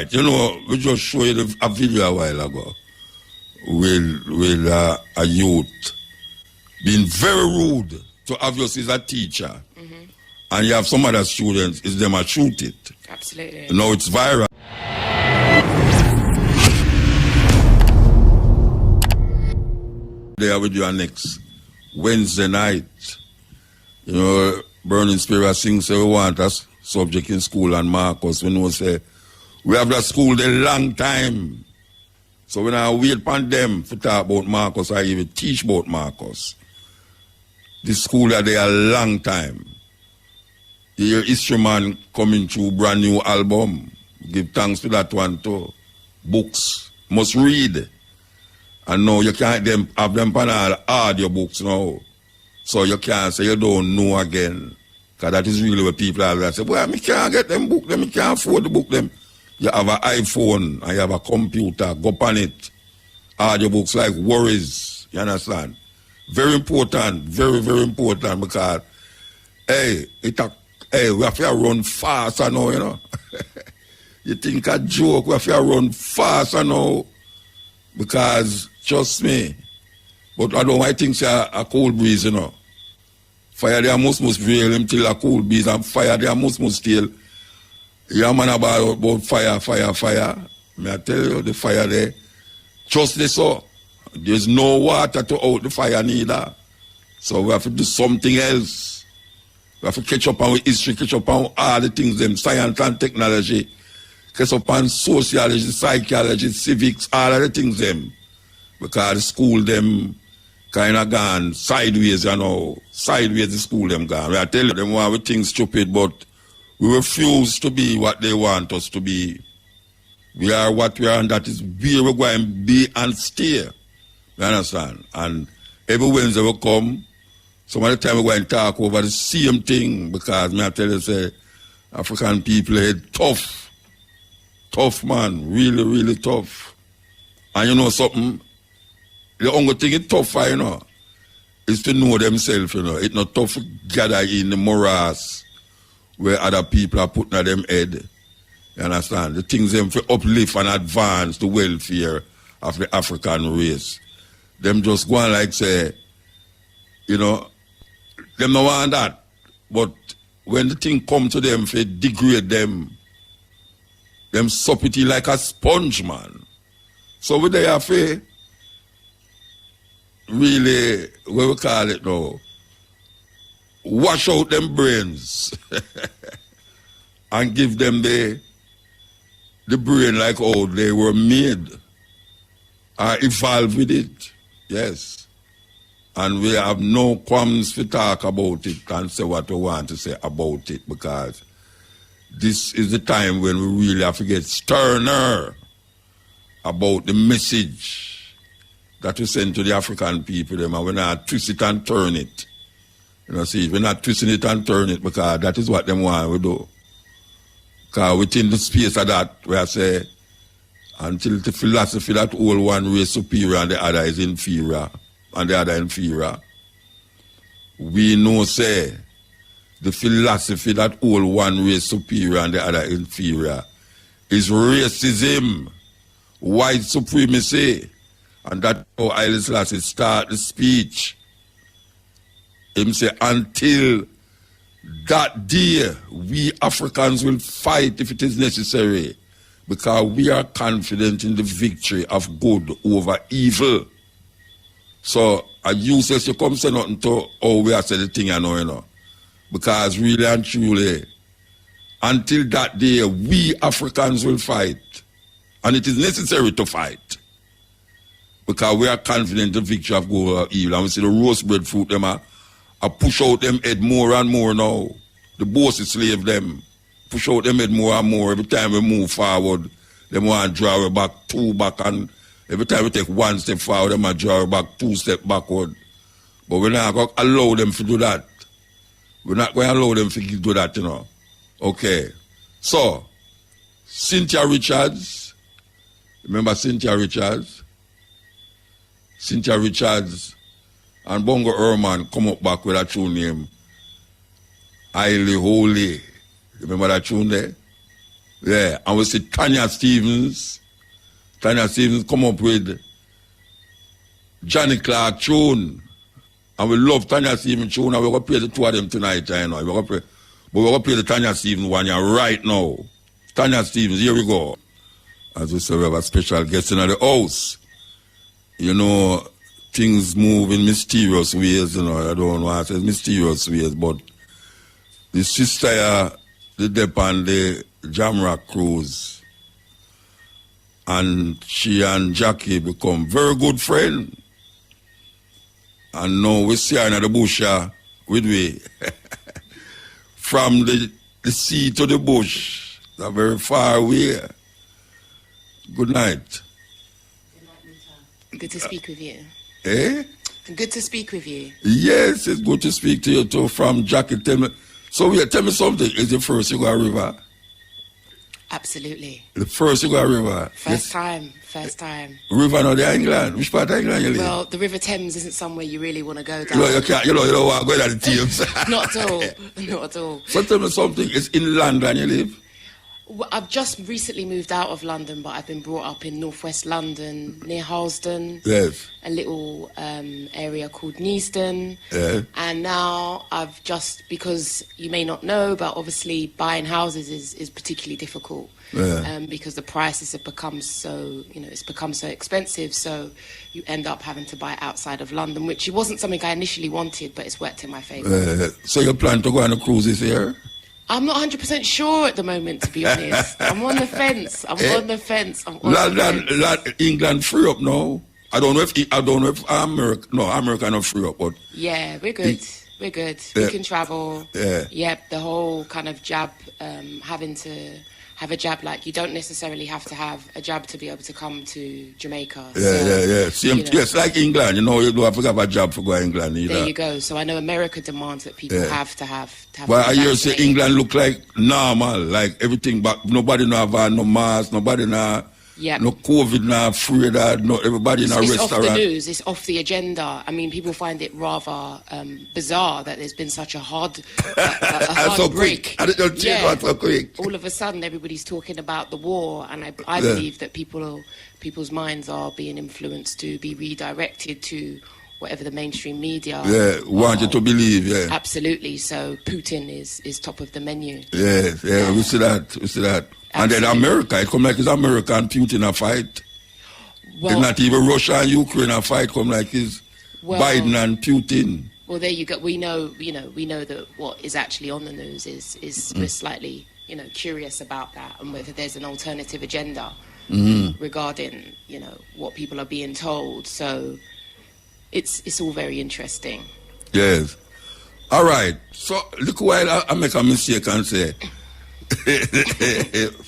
You know, we just showed you a video a while ago with a youth being very rude to obviously as a teacher. And you have some other students, it's them a shoot it. Absolutely. You know, it's viral. There with you next Wednesday night. You know, Burning Spirit sings say we want us subject in school, and Marcus, we know say we have that school there long time. So when I wait upon them to talk about Marcus, I even teach about Marcus. This school are there a long time. The history man coming through brand new album. Give thanks to that one too. Books. Must read. And now you can't have them on all audio books now. So you can't say you don't know again. Because that is really what people are that say, well, I can't get them book, them, I can't afford the book them. You have an iPhone and you have a computer, go on it. Audio books like Worries, you understand? Very important, very, very important because, hey, we have to run faster now, you know. You think a joke, we have to run faster now because, trust me, but I don't want to think a cold breeze, you know. Fire there must veil him till a cool breeze and fire there must still. Yeah, man, about fire. May I tell you, the fire there, trust this so. There's no water to out the fire neither. So we have to do something else. We have to catch up on history, catch up on all the things, them science and technology, catch up on sociology, psychology, civics, all of the things, them. Because the school, them, kind of gone sideways, you know. Sideways the school, them gone. I tell you, them want we think stupid, but we refuse to be what they want us to be. We are what we are, and that is where we're going to be and stay. You understand? And every Wednesday we come, some of the time we go and talk over the same thing, because me I tell you, say, African people are tough. Tough, man. Really, really tough. And you know something? The only thing it's tough for, you know, is to know themselves, you know. It's not tough to gather in the morass where other people are putting at them head. You understand? The things them for uplift and advance the welfare of the African race. Them just go on like say, you know, them no want that. But when the thing come to them, they degrade them sup it like a sponge, man. So we they have to really, what we call it now, wash out them brains and give them the brain like how they were made. Evolve with it, yes. And we have no qualms to talk about it and say what we want to say about it, because this is the time when we really have to get sterner about the message that we send to the African people, them, and we're not twist it and turn it. You know, see, we're not twisting it and turn it, because that is what them want we do. Because within the space of that, we I say, until the philosophy that all one race superior and the other is inferior, and the other inferior, we know, say, the philosophy that all one race superior and the other inferior is racism, white supremacy. And that's how Haile Selassie start the speech. Him say, until that day, we Africans will fight if it is necessary, because we are confident in the victory of good over evil. So, a useless you come say nothing to how we are say the thing, you know. Because really and truly, until that day, we Africans will fight. And it is necessary to fight. Because we are confident in the victory of good or evil. And we see the roast bread fruit, them are push out them head more and more now. The bossy slave them. Push out them head more and more. Every time we move forward, them want to draw it back, two back, and every time we take one step forward, them want to draw it back, two steps backward. But we're not going to allow them to do that. We're not going to allow them to do that, you know. Okay. So, Cynthia Richards. Remember Cynthia Richards? Cynthia Richards and Bongo Herman come up back with a tune name, Highly Holy. Remember that tune there? Yeah, and we see Tanya Stevens. Tanya Stevens come up with Johnny Clark tune. And we love Tanya Stevens tune, and we're going to play the two of them tonight, you know. We're going to play the Tanya Stevens one here right now. Tanya Stevens, here we go. As we say, we have a special guest in the house. You know, things move in mysterious ways, you know. I don't know why I say mysterious ways, but the sister, the Dep on the Jamrock cruise, and she and Jackie become very good friends. And now we see her in the bush with we. From the sea to the bush. They're very far away. Good night. Good night, Muta. Good to speak with you. Eh? Good to speak with you. Yes, it's good to speak to you too. From Jackie, tell me. So yeah, tell me something. Is it first you go to river? Absolutely. The first you go to river? First time. River not the England? Which part of England you live? Well, the River Thames isn't somewhere you really want to go down. You don't want to go down the Thames. Not at all. Not at all. So tell me something. It's in London you live? Well, I've just recently moved out of London, but I've been brought up in northwest London, near Harlesden. Yes. A little area called Neasden. Yeah. And now I've just, because you may not know, but obviously buying houses is particularly difficult. Yeah. Because the prices have become so, it's become so expensive. So you end up having to buy outside of London, which it wasn't something I initially wanted, but it's worked in my favour. So you plan to go on a cruise this year? I'm not 100% sure at the moment, to be honest. I'm on the fence. England free up now. I don't know if America not free up, but yeah, we're good. We're good. We can travel. Yeah. Yep. The whole kind of jab, having to have a jab, like you don't necessarily have to have a jab to be able to come to Jamaica. Yeah. Yes, like England, you don't have to have a jab for going to England either. There you go. So I know America demands that people have to have. But I hear say England look like normal, like everything, but nobody no have no mask, nobody no COVID, no afraid that, no everybody in a restaurant. It's off the news. It's off the agenda. I mean, people find it rather bizarre that there's been such a hard break. So quick. All of a sudden, everybody's talking about the war, and I believe that people's minds are being influenced to be redirected to whatever the mainstream media want you to believe. Yeah, absolutely. So Putin is top of the menu. Yeah. We see that. And then America, it come like it's America and Putin a fight. Well, it's not even Russia and Ukraine a fight. Come like it's Biden and Putin. Well, there you go. We know that what is actually on the news is we're slightly curious about that, and whether there's an alternative agenda regarding what people are being told. So it's all very interesting. Yes. All right. So look, while I make a mistake and say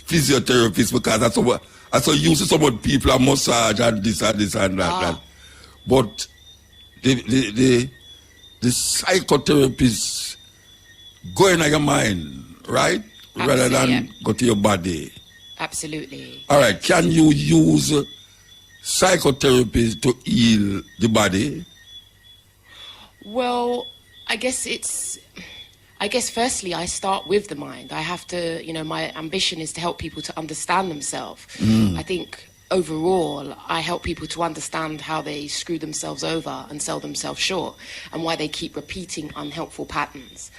physiotherapist, because I so used to some people are massage and this and that. But the psychotherapist go in your mind, right? Rather than go to your body. Absolutely. All right. Can you use psychotherapy to heal the body? Well, I guess firstly I start with the mind. I have to, my ambition is to help people to understand themselves. I think overall I help people to understand how they screw themselves over and sell themselves short, and why they keep repeating unhelpful patterns.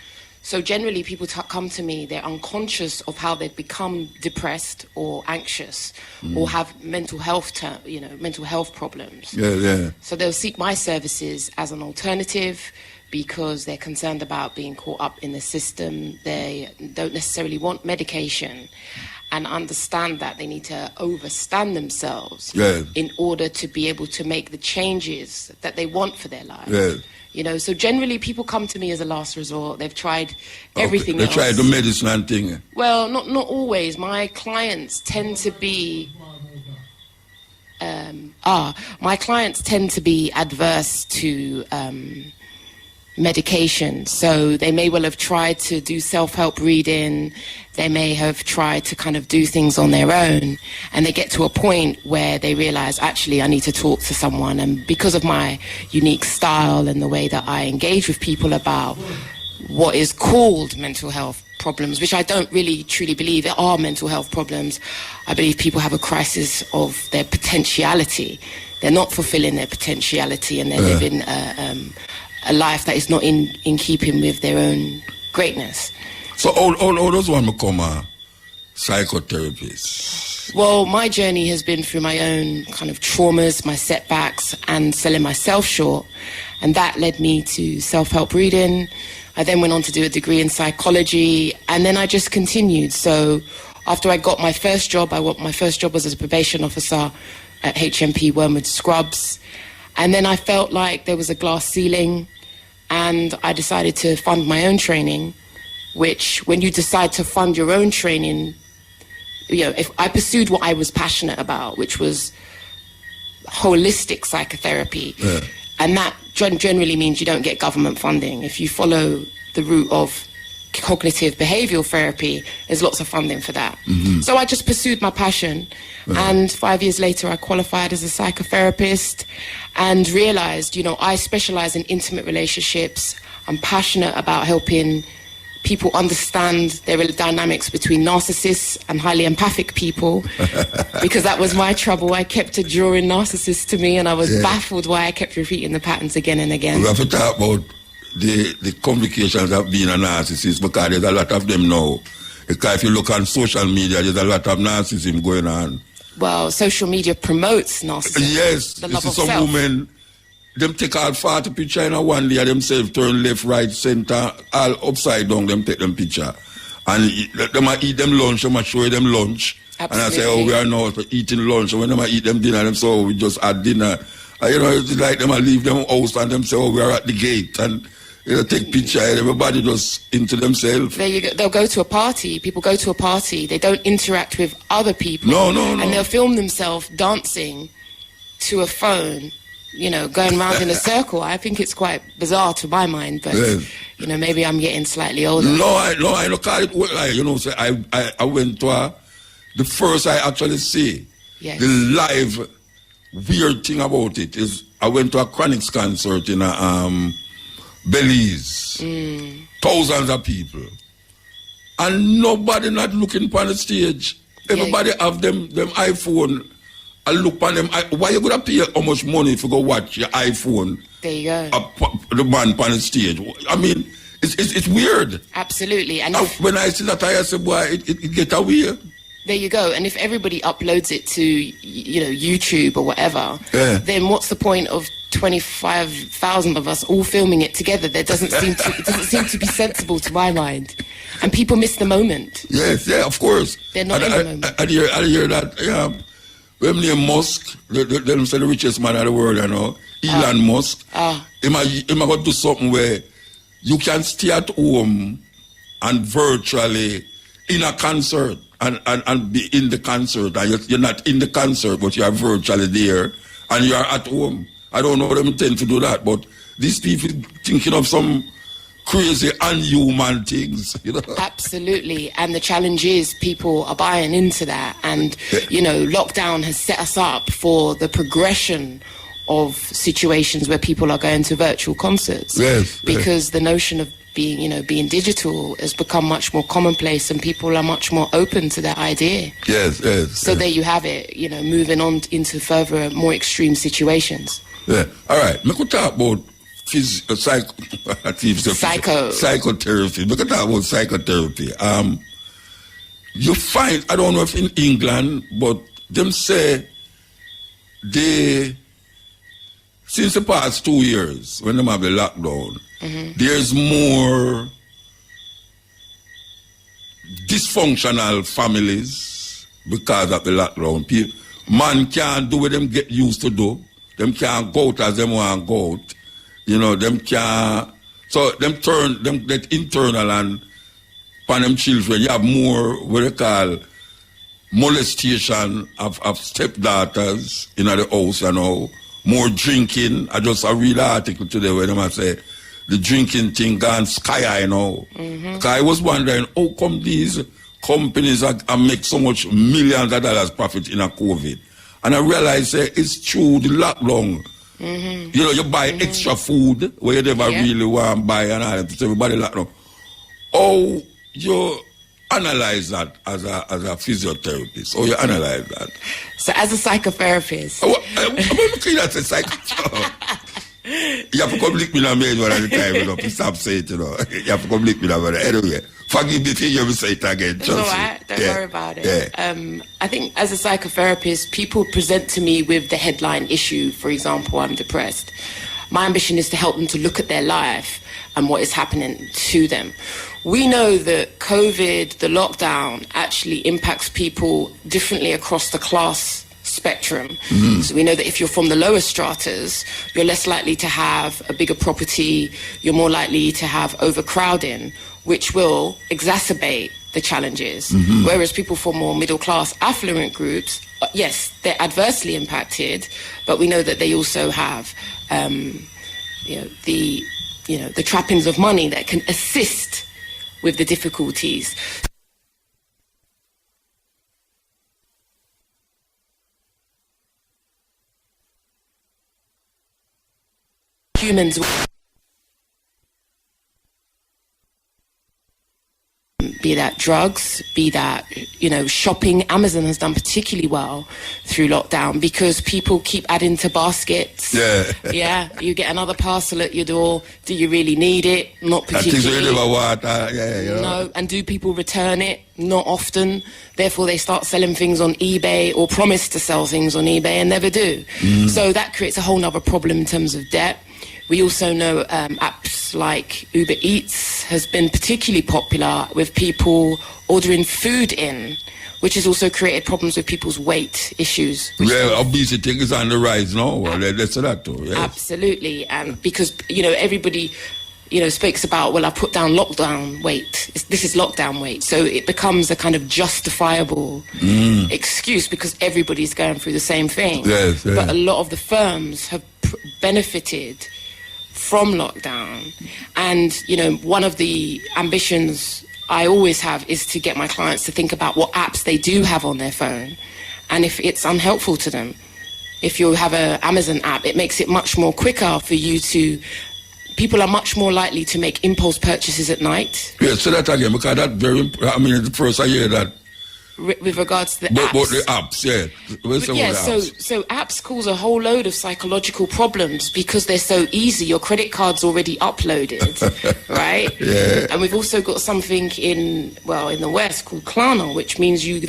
So generally people come to me, they're unconscious of how they've become depressed or anxious or have mental health problems. Yeah. So they'll seek my services as an alternative because they're concerned about being caught up in the system. They don't necessarily want medication and understand that they need to overstand themselves in order to be able to make the changes that they want for their life. Yeah. So generally people come to me as a last resort. They've tried everything else. They tried the medicine and thing. Well, not always. My clients tend to be adverse to medication. So they may well have tried to do self-help reading. They may have tried to kind of do things on their own, and they get to a point where they realize, actually, I need to talk to someone. And because of my unique style and the way that I engage with people about what is called mental health problems, which I don't really truly believe it are mental health problems. I believe people have a crisis of their potentiality. They're not fulfilling their potentiality, and they're living a life that is not in keeping with their own greatness. So all those one become a psychotherapist? Well, my journey has been through my own kind of traumas, my setbacks, and selling myself short. And that led me to self-help reading. I then went on to do a degree in psychology, and then I just continued. So after I got my first job, my first job was as a probation officer at HMP Wormwood Scrubs. And then I felt like there was a glass ceiling, and I decided to fund my own training, which when you decide to fund your own training, you know, if I pursued what I was passionate about, which was holistic psychotherapy, and that generally means you don't get government funding. If you follow the route of cognitive behavioral therapy, there's lots of funding for that. So I just pursued my passion, and 5 years later I qualified as a psychotherapist and realized, you know, I specialize in intimate relationships. I'm passionate about helping people understand there are dynamics between narcissists and highly empathic people, because that was my trouble. I kept drawing narcissists to me, and I was baffled why I kept repeating the patterns again and again. We have to talk about the complications of being a narcissist, because there's a lot of them now. Because if you look on social media, there's a lot of narcissism going on. Well, social media promotes narcissism. Yes, the love of some self. women, them take out 40 picture in a one day, themselves turn left, right, center, all upside down, them take them picture. And they might eat them lunch, they might show them lunch. Absolutely. And I say, oh, we are now eating lunch. And when they might eat them dinner, them say, oh, we just had dinner. And, you know, it's like they might leave them house and them say, oh, we are at the gate. And you know, take picture, and everybody just into themselves. There you go. They'll go to a party. People go to a party. They don't interact with other people. No. And they'll film themselves dancing to a phone, you know, going round in a circle. I think it's quite bizarre to my mind, but, you know, maybe I'm getting slightly older. No, I look at it, you know, say I went to the first I actually see, the live weird thing about it is I went to a Chronics concert in Belize. Thousands of people. And nobody not looking upon the stage. Everybody have them iPhone. I look on them. Why you gonna pay how much money if you go watch your iPhone? There you go. The man on the stage. I mean, it's weird. Absolutely. And when I see that, I say, boy, it get away. There you go. And if everybody uploads it to, you know, YouTube or whatever, then what's the point of 25,000 of us all filming it together? It doesn't seem to be sensible to my mind. And people miss the moment. Yes, of course. They're not in the moment. I hear that. When name Musk, them say the richest man in the world, you know, Elon Musk. He might go do something where you can stay at home and virtually in a concert and be in the concert, and you're not in the concert, but you are virtually there, and you are at home. I don't know them intend to do that, but these people thinking of some crazy, unhuman things, you know. Absolutely, and the challenge is people are buying into that, and you know, lockdown has set us up for the progression of situations where people are going to virtual concerts. Because the notion of being digital has become much more commonplace, and people are much more open to that idea. So there you have it, you know, moving on into further, more extreme situations. All right, we could talk about psychotherapy. We could talk about psychotherapy. You find, I don't know if in England, but them say since the past 2 years, when they have the lockdown, there's more dysfunctional families because of the lockdown. Man can't do what them get used to do. Them can't go out as them want to go out. You know, them can't. So them get internal, and upon them children, you have more what they call molestation of stepdaughters in the house, you know. More drinking. I read an article today where they say the drinking thing gone sky high now. Because I was wondering, how come these companies are make so much millions of dollars profit in a COVID? And I realized it's true, the lockdown You know, you buy extra food where you never really want to buy and all that. So everybody like, no. How you analyze that as a physiotherapist? Or you analyze that? So as a psychotherapist. I'm looking at a psychotherapist. You have to come lick me in a maid one at the time, you know. Please stop saying it, you know. You have to come lick me in a maid. Anyway, forgive me if you hear me say it again. It's all right. Don't worry about it. I think as a psychotherapist, people present to me with the headline issue, for example, I'm depressed. My ambition is to help them to look at their life and what is happening to them. We know that COVID, the lockdown, actually impacts people differently across the class spectrum. So we know that if you're from the lower stratas, you're less likely to have a bigger property, you're more likely to have overcrowding, which will exacerbate the challenges. Whereas people from more middle class, affluent groups, yes, they're adversely impacted, but we know that they also have the trappings of money that can assist with the difficulties. Humans, be that drugs, be that, shopping. Amazon has done particularly well through lockdown because people keep adding to baskets. Yeah, you get another parcel at your door. Do you really need it? Not particularly. No, and do people return it? Not often. Therefore, they start selling things on eBay or promise to sell things on eBay and never do. So that creates a whole nother problem in terms of debt. We also know apps like Uber Eats has been particularly popular with people ordering food in, which has also created problems with people's weight issues. Well, obesity is on the rise now. Let's say that too. Yes. Absolutely. And because, everybody, speaks about, well, I put down lockdown weight. This is lockdown weight. So it becomes a kind of justifiable excuse because everybody's going through the same thing. Yes. But a lot of the firms have benefited from lockdown. And, one of the ambitions I always have is to get my clients to think about what apps they do have on their phone and if it's unhelpful to them. If you have an Amazon app, it makes it much more quicker for you to... People are much more likely to make impulse purchases at night. Yeah, so that again, because that the first I hear that. With regards to the apps. But the apps, so apps cause a whole load of psychological problems because they're so easy. Your credit card's already uploaded, right? Yeah. And we've also got something in the West called Klarna, which means you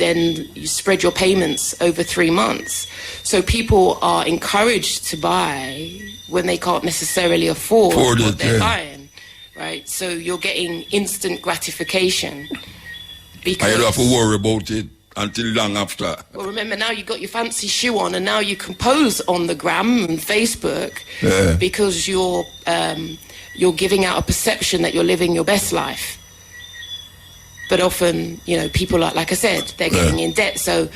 spread your payments over 3 months. So people are encouraged to buy when they can't necessarily afford what they're buying, right? So you're getting instant gratification. Because I don't have to worry about it until long after. Well, remember, now you've got your fancy shoe on and now you can pose on the gram and Facebook because you're giving out a perception that you're living your best life. But often, people are, like I said, they're getting in debt. So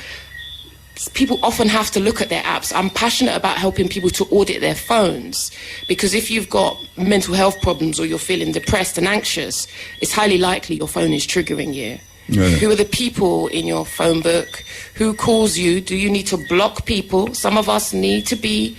people often have to look at their apps. I'm passionate about helping people to audit their phones because if you've got mental health problems or you're feeling depressed and anxious, it's highly likely your phone is triggering you. Yeah. Who are the people in your phone book? Who calls you? Do you need to block people? Some of us need to be,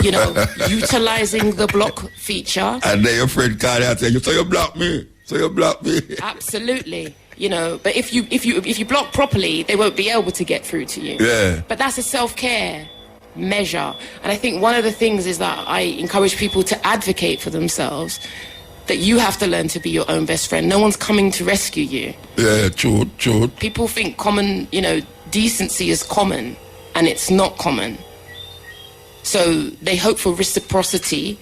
utilizing the block feature. And then your friend called and said, "So you block me? So you block me?" Absolutely. But if you block properly, they won't be able to get through to you. Yeah. But that's a self-care measure. And I think one of the things is that I encourage people to advocate for themselves. That you have to learn to be your own best friend. No one's coming to rescue you. Yeah, true. People think common, decency is common, and it's not common. So they hope for reciprocity.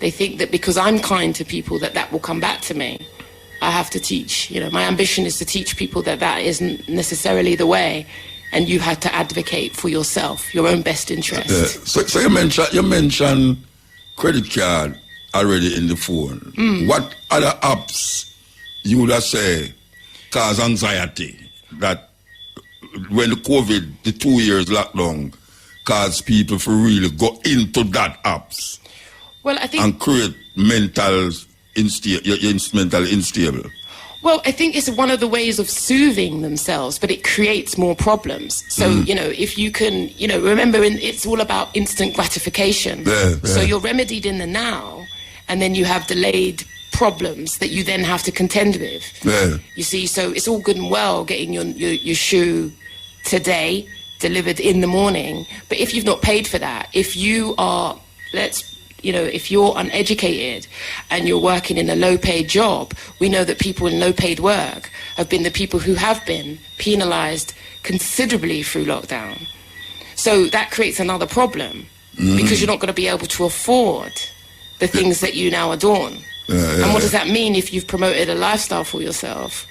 They think that because I'm kind to people that will come back to me. I have to teach. My ambition is to teach people that isn't necessarily the way, and you have to advocate for yourself, your own best interest. So you mentioned credit card already in the phone. What other apps you would say cause anxiety that when the COVID, the 2 years lockdown, cause people to really go into that apps? Well, I think... And create mental unstable. Well, I think it's one of the ways of soothing themselves, but it creates more problems. So, if you can, remember, it's all about instant gratification. So you're remedied in the now, and then you have delayed problems that you then have to contend with. You see, so it's all good and well getting your shoe today delivered in the morning, but if you've not paid for that, if you are, if you're uneducated and you're working in a low-paid job, we know that people in low-paid work have been the people who have been penalised considerably through lockdown. So that creates another problem because you're not going to be able to afford the things that you now adorn. And what does that mean if you've promoted a lifestyle for yourself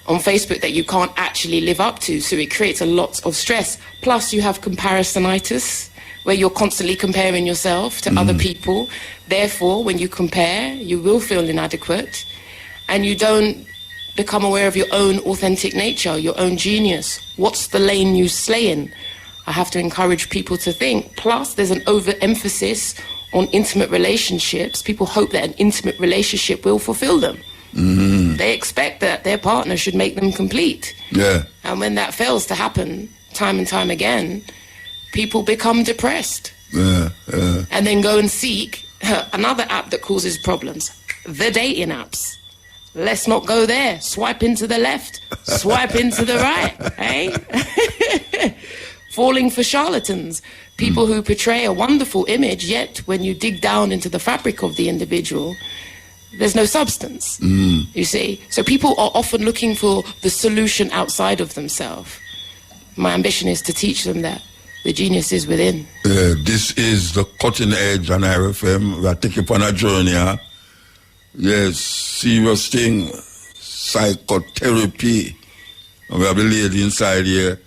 on Facebook that you can't actually live up to? So it creates a lot of stress. Plus you have comparisonitis, where you're constantly comparing yourself to other people. Therefore, when you compare, you will feel inadequate and you don't become aware of your own authentic nature, your own genius. What's the lane you slay in? I have to encourage people to think. Plus, there's an overemphasis on intimate relationships. People hope that an intimate relationship will fulfill them. They expect that their partner should make them complete. And when that fails to happen time and time again, people become depressed. And then go and seek another app that causes problems. The dating apps. Let's not go there. Swipe into the left. Swipe into the right. Eh? Falling for charlatans. People who portray a wonderful image, yet when you dig down into the fabric of the individual, there's no substance, you see. So people are often looking for the solution outside of themselves. My ambition is to teach them that the genius is within. This is the cutting edge on Irie FM. We are taking upon a journey. Yes, serious thing, psychotherapy. And we have a lady inside here,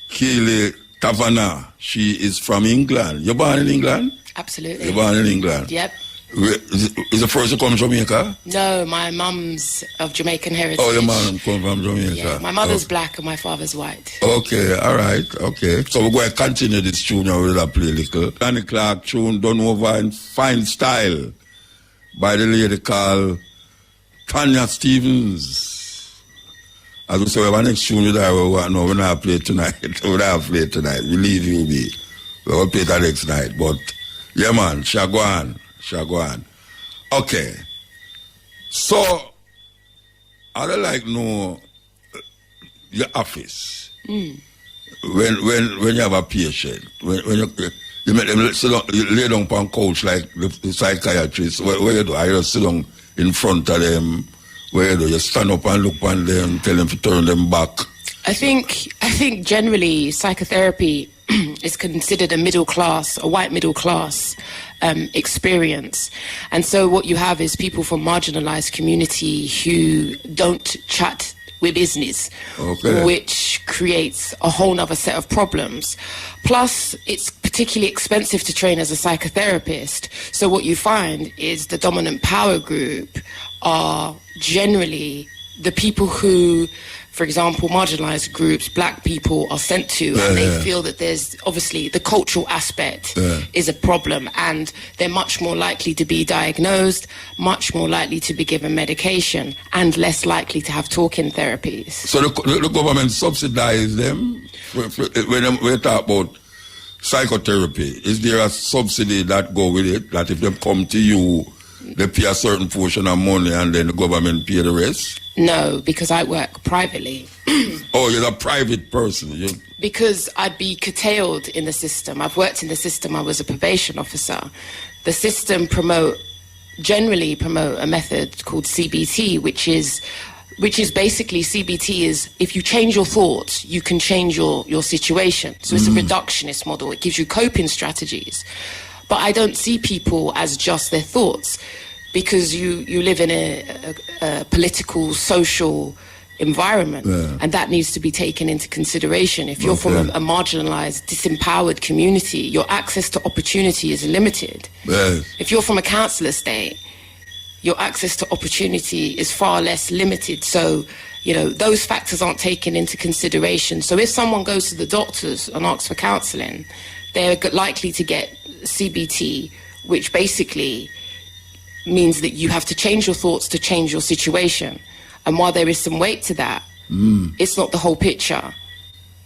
Keely Taverner. She is from England. You're born in England? Absolutely. You're born in England? Yep. Is the first to come from Jamaica? No, my mum's of Jamaican heritage. Oh, your mum come from Jamaica. Yeah, my mother's black and my father's white. Okay, all right, okay. So we're going to continue this tune now. We'll play a little. Danny Clark tune done over in fine style by the lady called Tanya Stevens. As we say, we have our next tune with her. No, we're not play tonight. We're not play tonight. We leave you be. We'll play that next night. But, yeah, man, Shagwan. Okay. So, I'd like to know your office. When you have a patient, when you make them sit down, you lay down on couch like the psychiatrist, where you do? I just sit down in front of them, where you do? You stand up and look on them, tell them to turn them back. I think generally psychotherapy is considered a white middle class experience. And so what you have is people from marginalized community who don't chat with business, which creates a whole nother set of problems. Plus, it's particularly expensive to train as a psychotherapist. So what you find is the dominant power group are generally the people who, for example, marginalized groups, black people are sent to, and they feel that there's obviously the cultural aspect is a problem, and they're much more likely to be diagnosed, much more likely to be given medication, and less likely to have talking therapies. So the government subsidize them? When we talk about psychotherapy, is there a subsidy that go with it, that if they come to you, they pay a certain portion of money and then the government pay the rest? No, because I work privately. Oh, you're a private person. Because I'd be curtailed in the system. I've worked in the system. I was a probation officer. The system generally promote a method called CBT, which is basically, CBT is, if you change your thoughts, you can change your situation. So it's a reductionist model. It gives you coping strategies. But I don't see people as just their thoughts, because you live in a political, social environment, and that needs to be taken into consideration. If you're from a marginalized, disempowered community, your access to opportunity is limited. If you're from a council estate, your access to opportunity is far less limited. So, those factors aren't taken into consideration. So if someone goes to the doctors and asks for counseling, they're likely to get CBT, which basically means that you have to change your thoughts to change your situation. And while there is some weight to that, it's not the whole picture.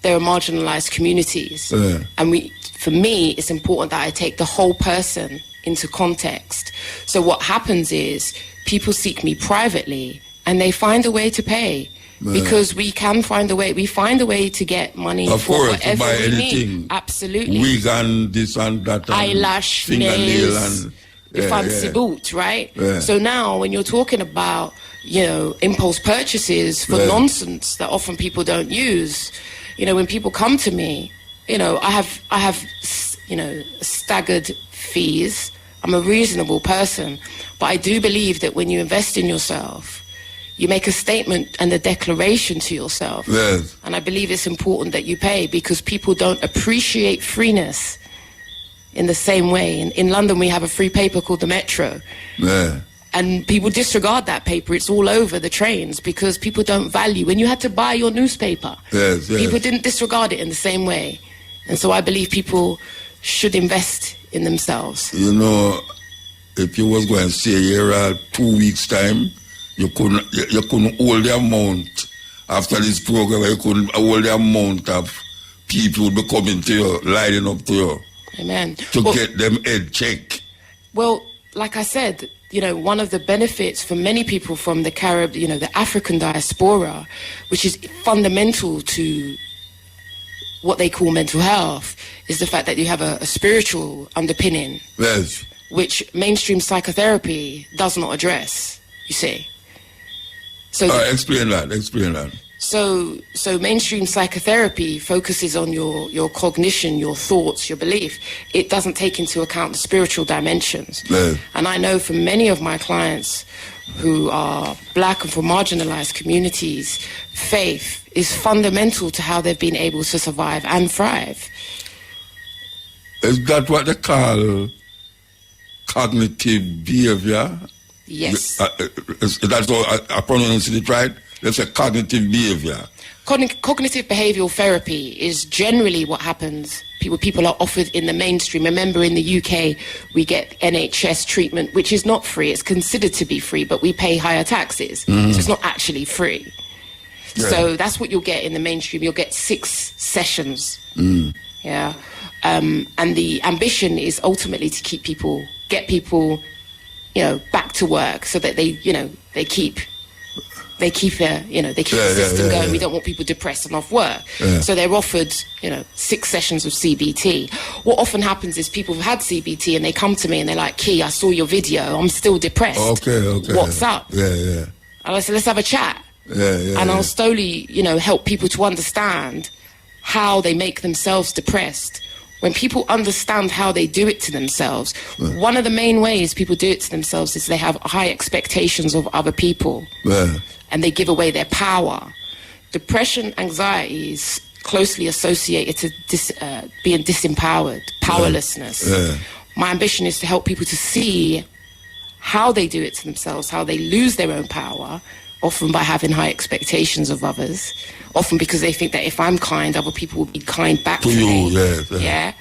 There are marginalized communities. And for me, it's important that I take the whole person into context. So what happens is people seek me privately and they find a way to pay. Because we can find a way. We find a way to get money of for course, whatever to buy we anything. need. Absolutely. Wig and this and that. And eyelash, nails, the fancy boots, right? So now when you're talking about, impulse purchases for nonsense that often people don't use, when people come to me, I have staggered fees. I'm a reasonable person, but I do believe that when you invest in yourself, you make a statement and a declaration to yourself. Yes. And I believe it's important that you pay because people don't appreciate freeness in the same way. In London, we have a free paper called the Metro. Yeah. And people disregard that paper. It's all over the trains because people don't value. When you had to buy your newspaper, people didn't disregard it in the same way. And so I believe people should invest in themselves. If you was going to stay here 2 weeks' time, you couldn't hold the amount after this program. You couldn't hold the amount of people who be coming to you, lining up to you. Amen. To get them head check. Well, like I said, one of the benefits for many people from the Caribbean, the African diaspora, which is fundamental to what they call mental health, is the fact that you have a spiritual underpinning. Yes. Which mainstream psychotherapy does not address, you see. So explain that. So mainstream psychotherapy focuses on your cognition, your thoughts, your belief. It doesn't take into account the spiritual dimensions. Yes. And I know from many of my clients who are black and from marginalized communities, faith is fundamental to how they've been able to survive and thrive. Is that what they call cognitive behavior? Yes. That's all I pronounce it right? That's a cognitive behavior. Cognitive behavioral therapy is generally what happens. People are offered in the mainstream. Remember, in the UK, we get NHS treatment, which is not free. It's considered to be free, but we pay higher taxes. So it's not actually free. Yeah. So that's what you'll get in the mainstream. You'll get 6 sessions. Yeah. And the ambition is ultimately to get people, back to work so that they keep the system going. We don't want people depressed and off work. So they're offered, 6 sessions of CBT. What often happens is people have had CBT and they come to me and they're like, Key, I saw your video. I'm still depressed. Okay. What's up? Yeah. And I said, let's have a chat. And I'll slowly, help people to understand how they make themselves depressed. When people understand how they do it to themselves, one of the main ways people do it to themselves is they have high expectations of other people. And they give away their power. Depression, anxiety is closely associated to being disempowered, powerlessness. My ambition is to help people to see how they do it to themselves, how they lose their own power, often by having high expectations of others, often because they think that if I'm kind, other people will be kind back to me. Yeah.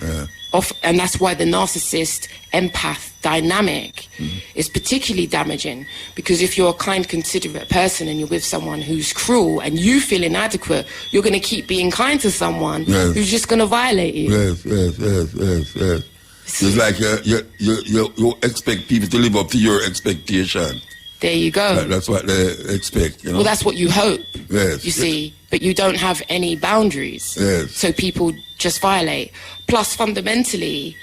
And that's why the narcissist empath dynamic is particularly damaging, because if you're a kind, considerate person and you're with someone who's cruel and you feel inadequate, you're going to keep being kind to someone who's just going to violate you. Yes. It's like you expect people to live up to your expectation. There you go. That's what they expect. Well, that's what you hope. Yes. You see, but you don't have any boundaries. Yes. So people just violate. Plus, fundamentally,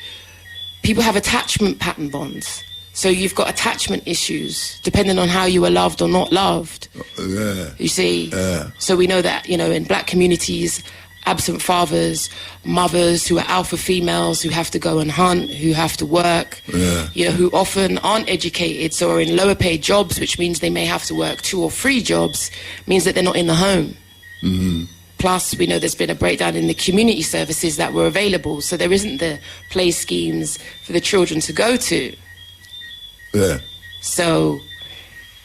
people have attachment pattern bonds. So you've got attachment issues depending on how you were loved or not loved. You see. So we know that, in black communities, absent fathers, mothers who are alpha females who have to go and hunt, who have to work, who often aren't educated, so are in lower paid jobs, which means they may have to work 2 or 3 jobs, means that they're not in the home. Plus, we know there's been a breakdown in the community services that were available, so there isn't the play schemes for the children to go to. So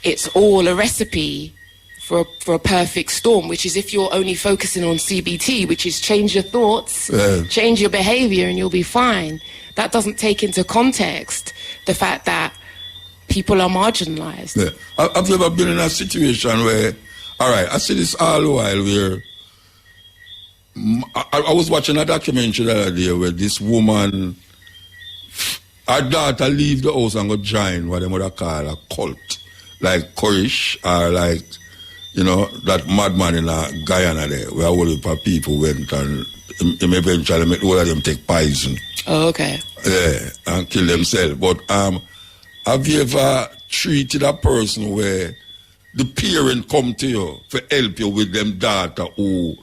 it's all a recipe for a perfect storm, which is if you're only focusing on CBT, which is change your thoughts, change your behavior, and you'll be fine. That doesn't take into context the fact that people are marginalized. Yeah. Have you ever been in a situation where, all right, I see this all the while where I was watching a documentary the other day where this woman, her daughter leave the house and go join what they would call a cult, like Kurish or like, you know, that madman in Guyana there, where all the people went and him eventually make all of them take poison. Oh, okay. Yeah, and kill themselves. But have you ever treated a person where the parent come to you to help you with them daughter who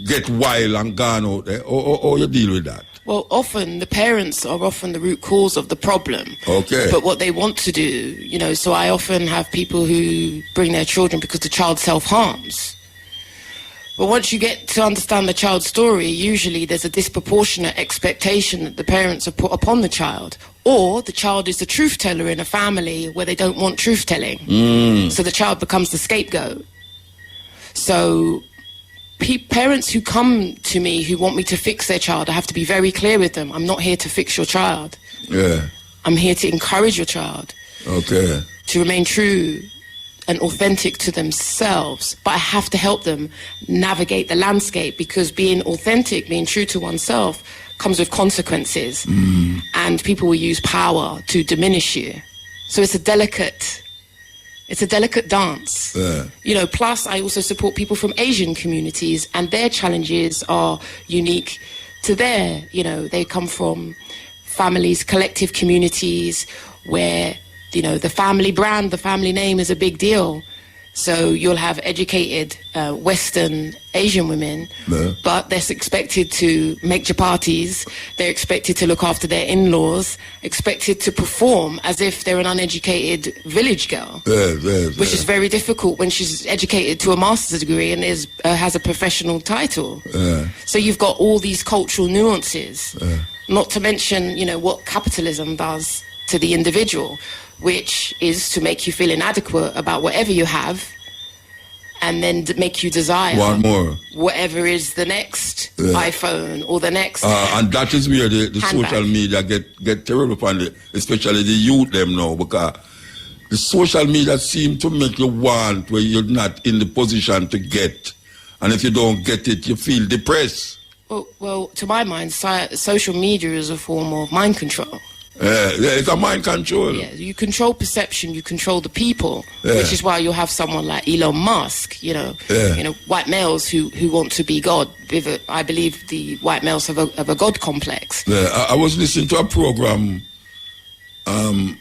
get wild and gone out there? Or you deal with that? Well, often the parents are often the root cause of the problem. Okay. But what they want to do, you know, so I often have people who bring their children because the child self-harms. But once you get to understand the child's story, usually there's a disproportionate expectation that the parents have put upon the child. Or the child is the truth teller in a family where they don't want truth telling. So the child becomes the scapegoat. So parents who come to me who want me to fix their child, I have to be very clear with them. I'm not here to fix your child. Yeah. I'm here to encourage your child. Okay. To remain true and authentic to themselves. But I have to help them navigate the landscape, because being authentic, being true to oneself comes with consequences. And people will use power to diminish you. So it's a delicate dance. Yeah. You know, plus I also support people from Asian communities, and their challenges are unique to their, you know, they come from families, collective communities where, you know, the family brand, the family name is a big deal. So you'll have educated Western Asian women, but they're expected to make chapatis, they're expected to look after their in-laws, expected to perform as if they're an uneducated village girl, which is very difficult when she's educated to a master's degree and has a professional title. So you've got all these cultural nuances, not to mention, you know, what capitalism does to the individual, which is to make you feel inadequate about whatever you have, and then to make you desire one more, whatever is the next iPhone or the next. And that is where the social media get terrible upon it, especially the youth them now, because the social media seem to make you want where you're not in the position to get, and if you don't get it, you feel depressed. Well, to my mind, social media is a form of mind control. Yeah, it's a mind control. Yeah, you control perception, you control the people, which is why you'll have someone like Elon Musk, you know, white males who want to be God. I believe the white males have a God complex. Yeah, I was listening to a program, and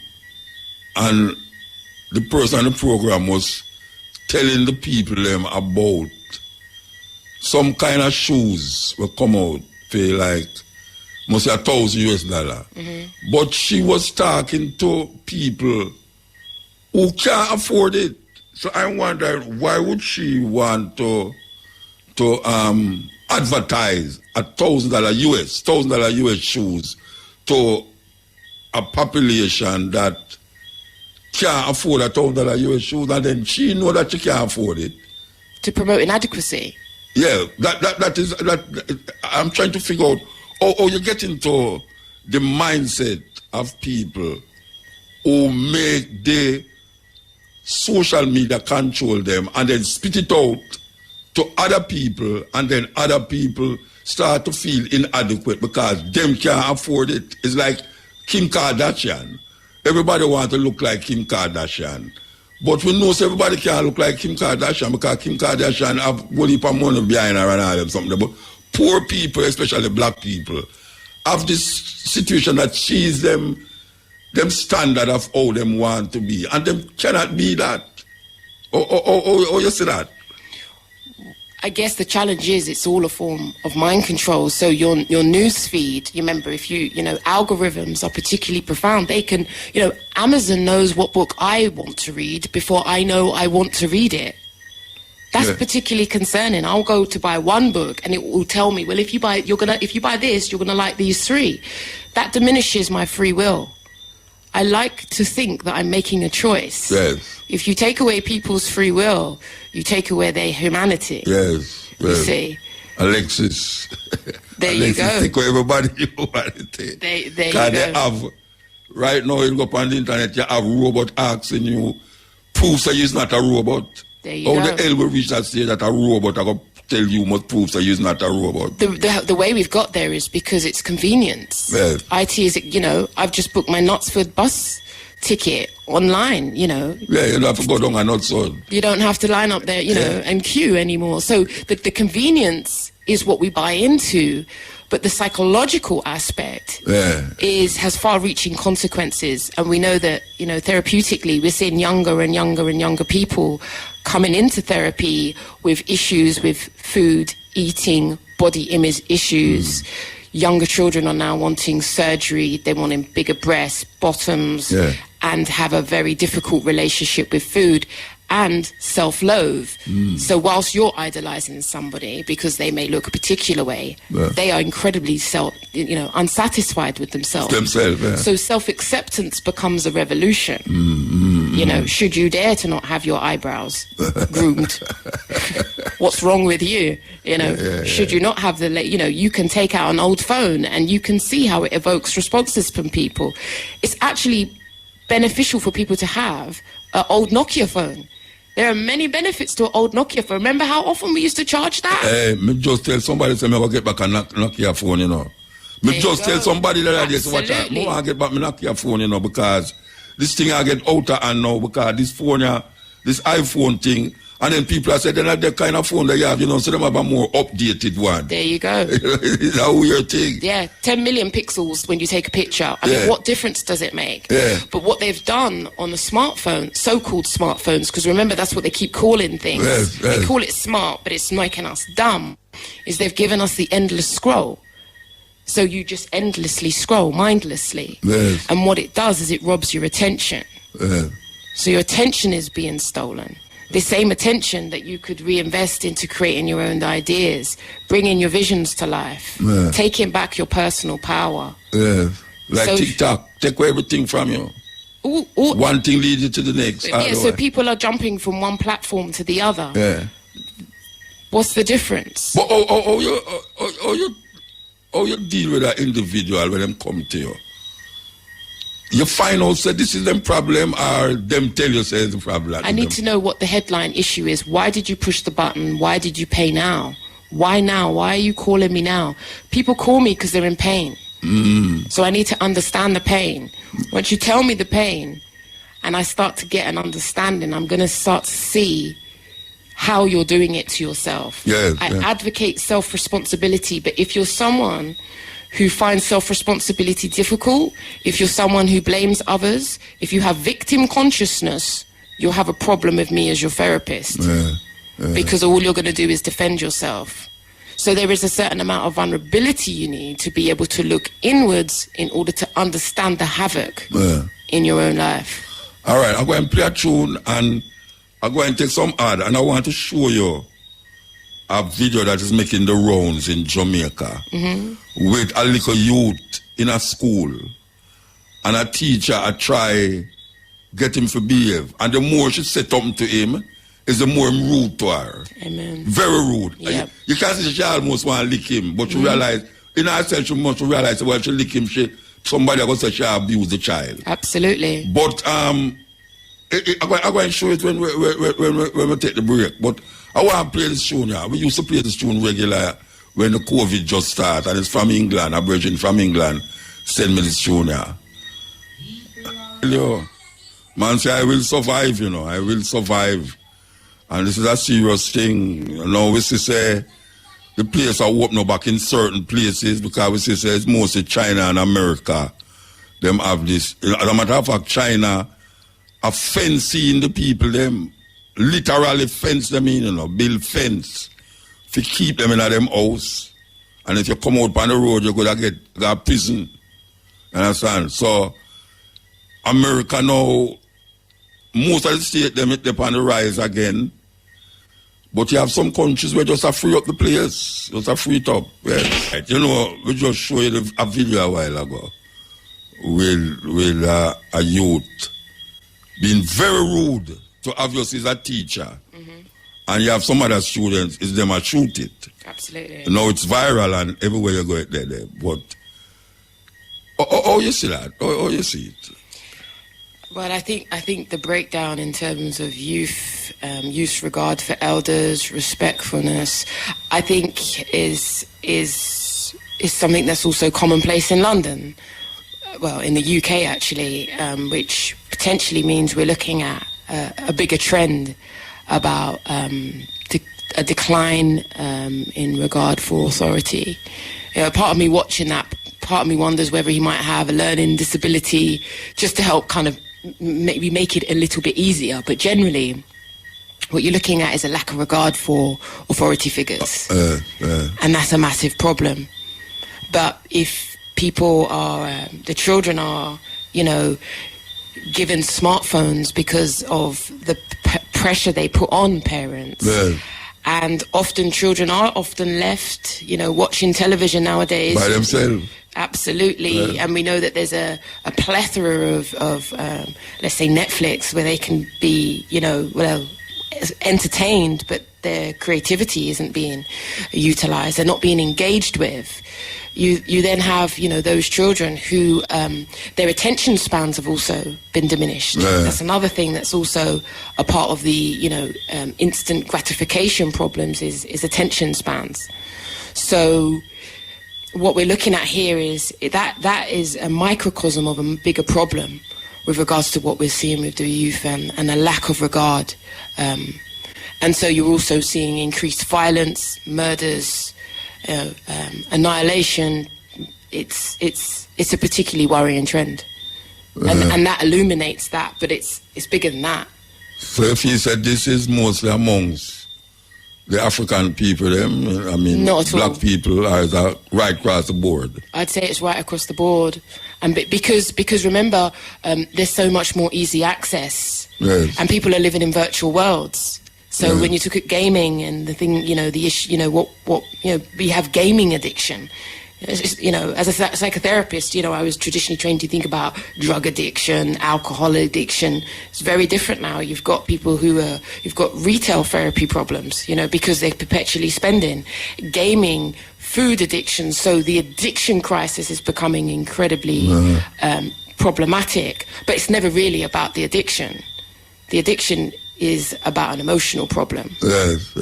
the person on the program was telling the people them about some kind of shoes will come out for like must say $1,000. But she was talking to people who can't afford it. So I wonder, why would she want to advertise $1,000 US shoes to a population that can't afford $1,000 US shoes, and then she know that she can't afford it? To promote inadequacy. Yeah, that is I'm trying to figure out. You get into the mindset of people who make the social media control them and then spit it out to other people, and then other people start to feel inadequate because them can't afford it. It's like Kim Kardashian. Everybody wants to look like Kim Kardashian. But we know everybody can't look like Kim Kardashian because Kim Kardashian have a heap of money behind her and all them something. But poor people, especially black people, have this situation that she's them standard of how them want to be, and them cannot be that. Oh, you see that? I guess the challenge is it's all a form of mind control. So your news feed, you remember, if you know, algorithms are particularly profound. They can, you know, Amazon knows what book I want to read before I know I want to read it. That's particularly concerning. I'll go to buy one book and it will tell me, well, if you buy this, you're gonna like these three. That diminishes my free will. I like to think that I'm making a choice. Yes. If you take away people's free will, you take away their humanity. Yes. You see. Alexis. There Alexis, you go. take away everybody's humanity. There you go. right now you go up on the internet, you have robot asking you, proof that you're not a robot. There you go. How the hell will reach that stage that a robot are going to tell you must prove that you're not a robot? The way we've got there is because it's convenience. Yes. IT is, I've just booked my Knutsford bus ticket online, Yeah, you don't have to go down and Knutsford. You don't have to line up there, and queue anymore. So the convenience is what we buy into, but the psychological aspect has far-reaching consequences. And we know that, therapeutically, we're seeing younger and younger and younger people coming into therapy with issues with food, eating, body image issues. Younger children are now wanting surgery. They're wanting bigger breasts, bottoms, and have a very difficult relationship with food and self-loathe. So whilst you're idolizing somebody because they may look a particular way, they are incredibly unsatisfied with themselves. So self-acceptance becomes a revolution. Should you dare to not have your eyebrows groomed? What's wrong with you? Should you not have you can take out an old phone and you can see how it evokes responses from people. It's actually beneficial for people to have an old Nokia phone. There are many benefits to an old Nokia phone. Remember how often we used to charge that? Me just tell somebody, say, me go get back a Nokia phone, Me just tell somebody that I just watch out. I want to get back my Nokia phone, because this thing I get out of hand now, because this phone, this iPhone thing, and then people are saying, they're not the kind of phone that you have, so they have a more updated one. There you go. It's a weird thing. Yeah, 10 million pixels when you take a picture. I mean, what difference does it make? Yeah. But what they've done on the smartphone, so-called smartphones, because remember, that's what they keep calling things. Yes. They call it smart, but it's making us dumb, is they've given us the endless scroll. So you just endlessly scroll, mindlessly. Yes. And what it does is it robs your attention. Yes. So your attention is being stolen. The same attention that you could reinvest into creating your own ideas, bringing your visions to life, taking back your personal power. Yes. Like TikTok, take away everything from you. One thing leads you to the next. Yeah, so people are jumping from one platform to the other. Yeah. What's the difference? But you deal with that individual when them come to you? You find out that this is them problem, or them tell you say it's the problem? I need to know what the headline issue is. Why did you push the button? Why did you pay now? Why now? Why are you calling me now? People call me because they're in pain. So I need to understand the pain. Once you tell me the pain and I start to get an understanding, I'm going to start to see how you're doing it to yourself. I advocate self-responsibility, but if you're someone who finds self-responsibility difficult, if you're someone who blames others, if you have victim consciousness, you'll have a problem with me as your therapist. Because all you're going to do is defend yourself. So there is a certain amount of vulnerability you need to be able to look inwards in order to understand the havoc in your own life. All right, I'm going to play a tune and I'm going to take some ad, and I want to show you a video that is making the rounds in Jamaica with a little youth in a school, and a teacher try get him to behave, and the more she set up to him is the more him rude to her. Amen. Very rude. Yep. You can't see she almost want to lick him, but you realize in herself she must realize well she lick him, somebody going to say she abuse the child. Absolutely. But I'm going to show it when we take the break. But I want to play this tune now. We used to play this tune regular when the COVID just started, and it's from England. A virgin from England send me this tune now. Man say I will survive, I will survive. And this is a serious thing. We say the place are opening back in certain places because we say it's mostly China and America. Them have this. As a matter of fact, China are fencing the people, them literally fence them in, build fence to keep them in them house. And if you come out on the road, you're going to get prison. Understand? So, America now, most of the states, them they're on the rise again. But you have some countries where just free up the place. Just free it up. Yes. We just showed you a video a while ago with a youth being very rude to obviously as a teacher. And you have some other students, it's them that shoot it. Absolutely. Now it's viral and everywhere you go there. But Oh, you see that? Oh, you see it? Well, I think the breakdown in terms of youth regard for elders, respectfulness, I think is something that's also commonplace in London. Well, in the UK actually, which potentially means we're looking at a bigger trend about a decline in regard for authority. Part of me watching that, part of me wonders whether he might have a learning disability, just to help kind of maybe make it a little bit easier. But generally, what you're looking at is a lack of regard for authority figures. And that's a massive problem. But if people are, the children are, given smartphones because of the pressure they put on parents. And often children are often left, watching television nowadays. By themselves. Absolutely. And we know that there's a plethora of let's say, Netflix, where they can be, entertained, but their creativity isn't being utilised. They're not being engaged with. You then have, those children who their attention spans have also been diminished. That's another thing that's also a part of the, instant gratification problems is attention spans. So what we're looking at here is that is a microcosm of a bigger problem with regards to what we're seeing with the youth and a lack of regard. And so you're also seeing increased violence, murders, annihilation. It's a particularly worrying trend, and that illuminates that. But it's bigger than that. So if you said this is mostly amongst the African people, not at black all. people are right across the board. I'd say it's right across the board, and because remember, there's so much more easy access, and people are living in virtual worlds. So when you look at gaming and the thing, the issue, we have gaming addiction. As a psychotherapist, I was traditionally trained to think about drug addiction, alcohol addiction. It's very different now. You've got people you've got retail therapy problems, because they're perpetually spending. Gaming, food addiction. So the addiction crisis is becoming incredibly problematic. But it's never really about the addiction. The addiction is about an emotional problem. Yes.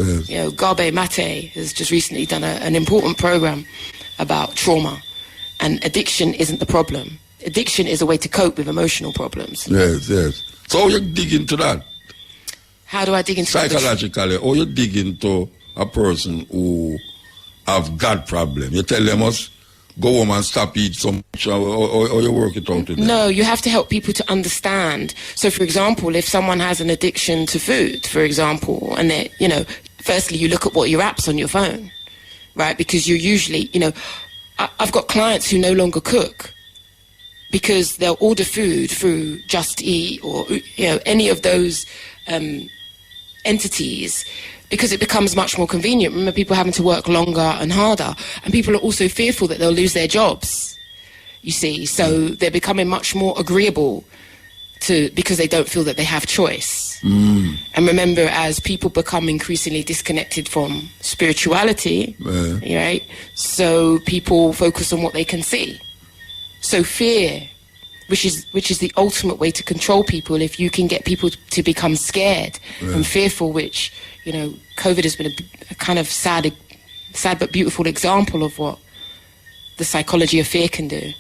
Garbe Mate has just recently done an important program about trauma, and addiction isn't the problem. Addiction is a way to cope with emotional problems. Yes. So you dig into that? How do I dig into that? Psychologically, or you dig into a person who have God problem. You tell them us, go home and stop eat so much, or you work it out with them? No, you have to help people to understand. So, for example, if someone has an addiction to food, for example, and they, firstly, you look at what your app's on your phone, right? Because you're usually, I've got clients who no longer cook because they'll order food through Just Eat or, any of those entities, because it becomes much more convenient. Remember, people having to work longer and harder, and people are also fearful that they'll lose their jobs, you see. So they're becoming much more agreeable because they don't feel that they have choice. And remember, as people become increasingly disconnected from spirituality, right? So people focus on what they can see. So fear, which is the ultimate way to control people, if you can get people to become scared and fearful, which, COVID has been a kind of sad but beautiful example of what the psychology of fear can do.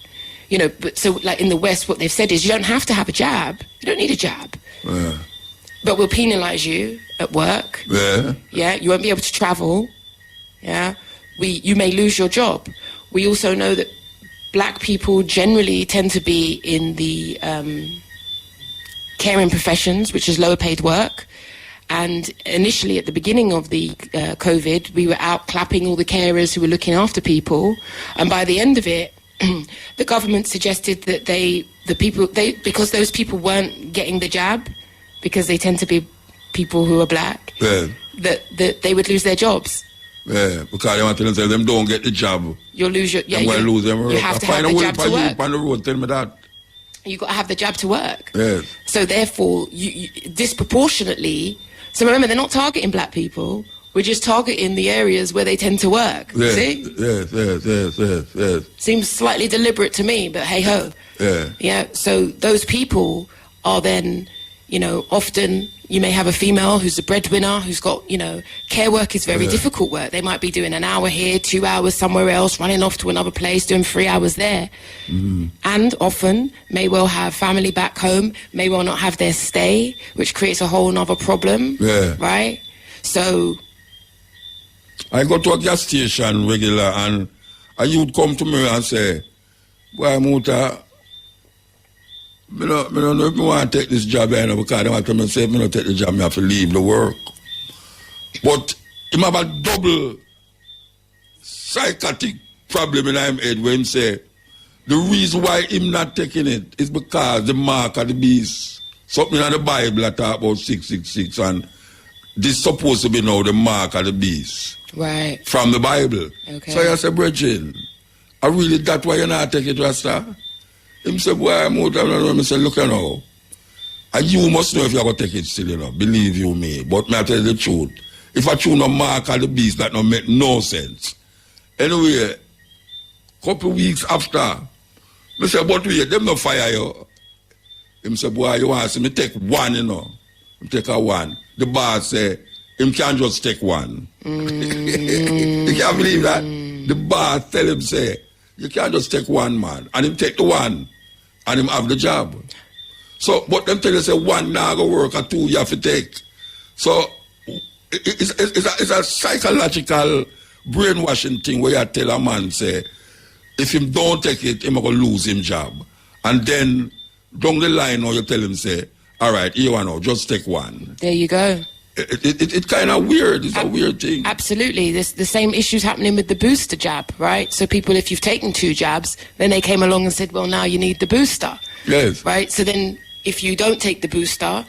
But so like in the West, what they've said is you don't have to have a jab. You don't need a jab. But we'll penalise you at work. You won't be able to travel. You may lose your job. We also know that black people generally tend to be in the caring professions, which is lower paid work. And initially, at the beginning of the COVID, we were out clapping all the carers who were looking after people. And by the end of it, the government suggested that because those people weren't getting the jab, because they tend to be people who are black, that they would lose their jobs. Because they want to tell them don't get the job. You'll lose your... I'm going to lose them. You have to have the jab to work. On the road, tell me that. You've got to have the jab to work. So therefore, you disproportionately... So remember, they're not targeting black people We're just targeting the areas where they tend to work. Yes, See? yes. Seems slightly deliberate to me, but hey ho. Yeah. Yeah. So those people are then, you know, often you may have a female who's the breadwinner, who's got, you know, care work is very difficult work. They might be doing an hour here, 2 hours somewhere else, running off to another place, doing 3 hours there. And often may well have family back home, may well not have their stay, which creates a whole nother problem. Yeah. Right? So I go to a gas station regular and a youth come to me and say, "Boy, Muta, I don't know if I want to take this job here, because I want to say, if I don't take the job, I have to leave the work." But him have a double psychotic problem in his head when him say, the reason why him not taking it is because the mark of the beast, something in the Bible that talk about 666, and this supposed to be now the mark of the beast. right. From the Bible. Okay. So I say, Bridget, I really that why you not take it, Rasta? Him say, boy, I'm out. I say, look, you know, and you must know if you're going to take it still, you know, believe you me. But me I tell you the truth. If I choose no mark of the beast, that don't make no sense. Anyway, couple weeks after, I say, but wait, them no fire you. Him say, boy, you want to see me take one, you know. Him take a one. The boss say, him can't just take one. You can't believe that? The boss tell him, say, you can't just take one, man. And him take the one. And him have the job. So, but them tell you, say, one now go work, or two you have to take. So, it's a psychological brainwashing thing where you tell a man, say, if him don't take it, him going to lose him job. And then, down the line, now you tell him, say, all right, here you know, just take one. There you go. It's kind of weird. It's a weird thing. Absolutely. There's the same issues happening with the booster jab, right? So people, if you've taken 2 jabs, then they came along and said, well, now you need the booster. Yes. Right? So then if you don't take the booster,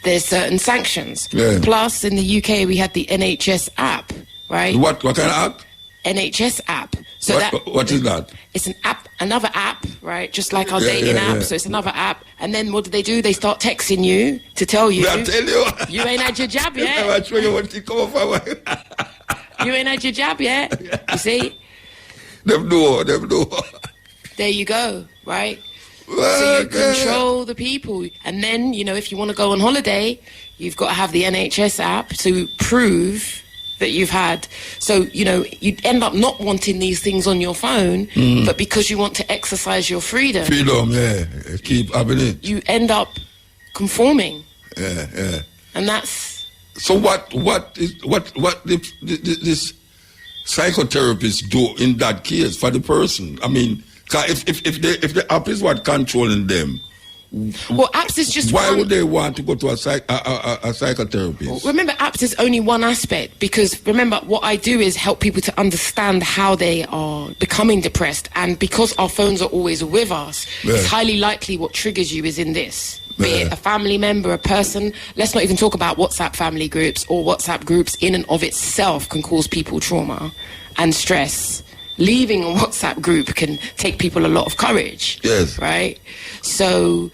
there's certain sanctions. Yeah. Plus, in the UK, we had the NHS app, right? What kind of app? NHS app. So what is that? It's an app, another app, right? Just like our dating app. Yeah. So it's another app. And then what do? They start texting you to tell you. I tell you. You ain't had your jab yet. I'm sure you want to come up. You ain't had your jab yet. You see? Them know. There you go, right? So you control the people. And then, you know, if you want to go on holiday, you've got to have the NHS app to prove that you've had. So, you know, you end up not wanting these things on your phone, but because you want to exercise your freedom. Yeah. Keep having it. You end up conforming. Yeah. And that's... So what this psychotherapist do in that case for the person? I mean, if the app is what controlling them, well, apps is just why would they want to go to a psychotherapist? Remember, apps is only one aspect, because remember, what I do is help people to understand how they are becoming depressed, and because our phones are always with us, it's highly likely what triggers you is in this. Be it a family member, a person. Let's not even talk about WhatsApp family groups, or WhatsApp groups in and of itself can cause people trauma and stress. Leaving a WhatsApp group can take people a lot of courage. Yes. Right? So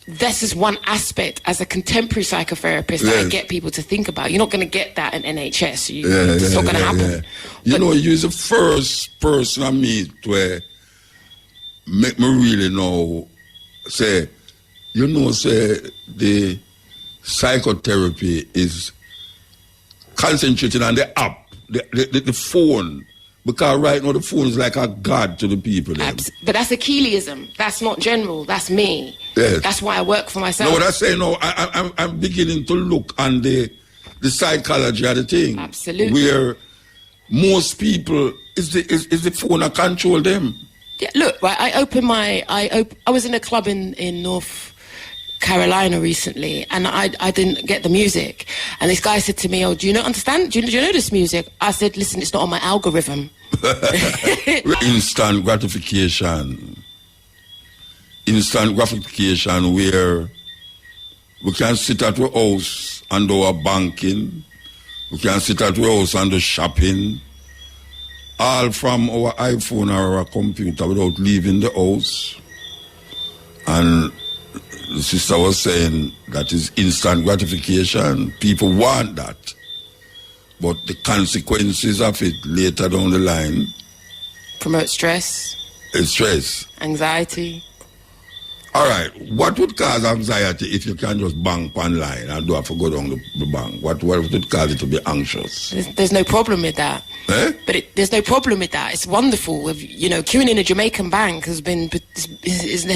this is one aspect as a contemporary psychotherapist that I get people to think about. You're not going to get that in NHS. It's not going to happen. Yeah. You know, you're the first person I meet where make me really know, say, you know, say the psychotherapy is concentrating on the app, the phone. Because right now the phone is like a god to the people. But that's Achilleism. That's not general. That's me. Yes. That's why I work for myself. No, what I say, no, I'm beginning to look on the psychology of the thing. Absolutely. Where most people is the phone that control them. Yeah, look, right, I was in a club in North Carolina recently, and I didn't get the music, and this guy said to me, "Oh, do you not understand? Do you know this music?" I said, "Listen, it's not on my algorithm." Instant gratification where we can sit at our house and do our banking, we can sit at our house and do shopping, all from our iPhone or our computer without leaving the house. And the sister was saying that is instant gratification. People want that. but the consequences of it later down the line. Promote stress. Stress. Anxiety. All right. What would cause anxiety if you can just bank online and do have to go down the bank? What would cause it to be anxious? There's no problem with that. Eh? But there's no problem with that. It's wonderful. Queuing in a Jamaican bank has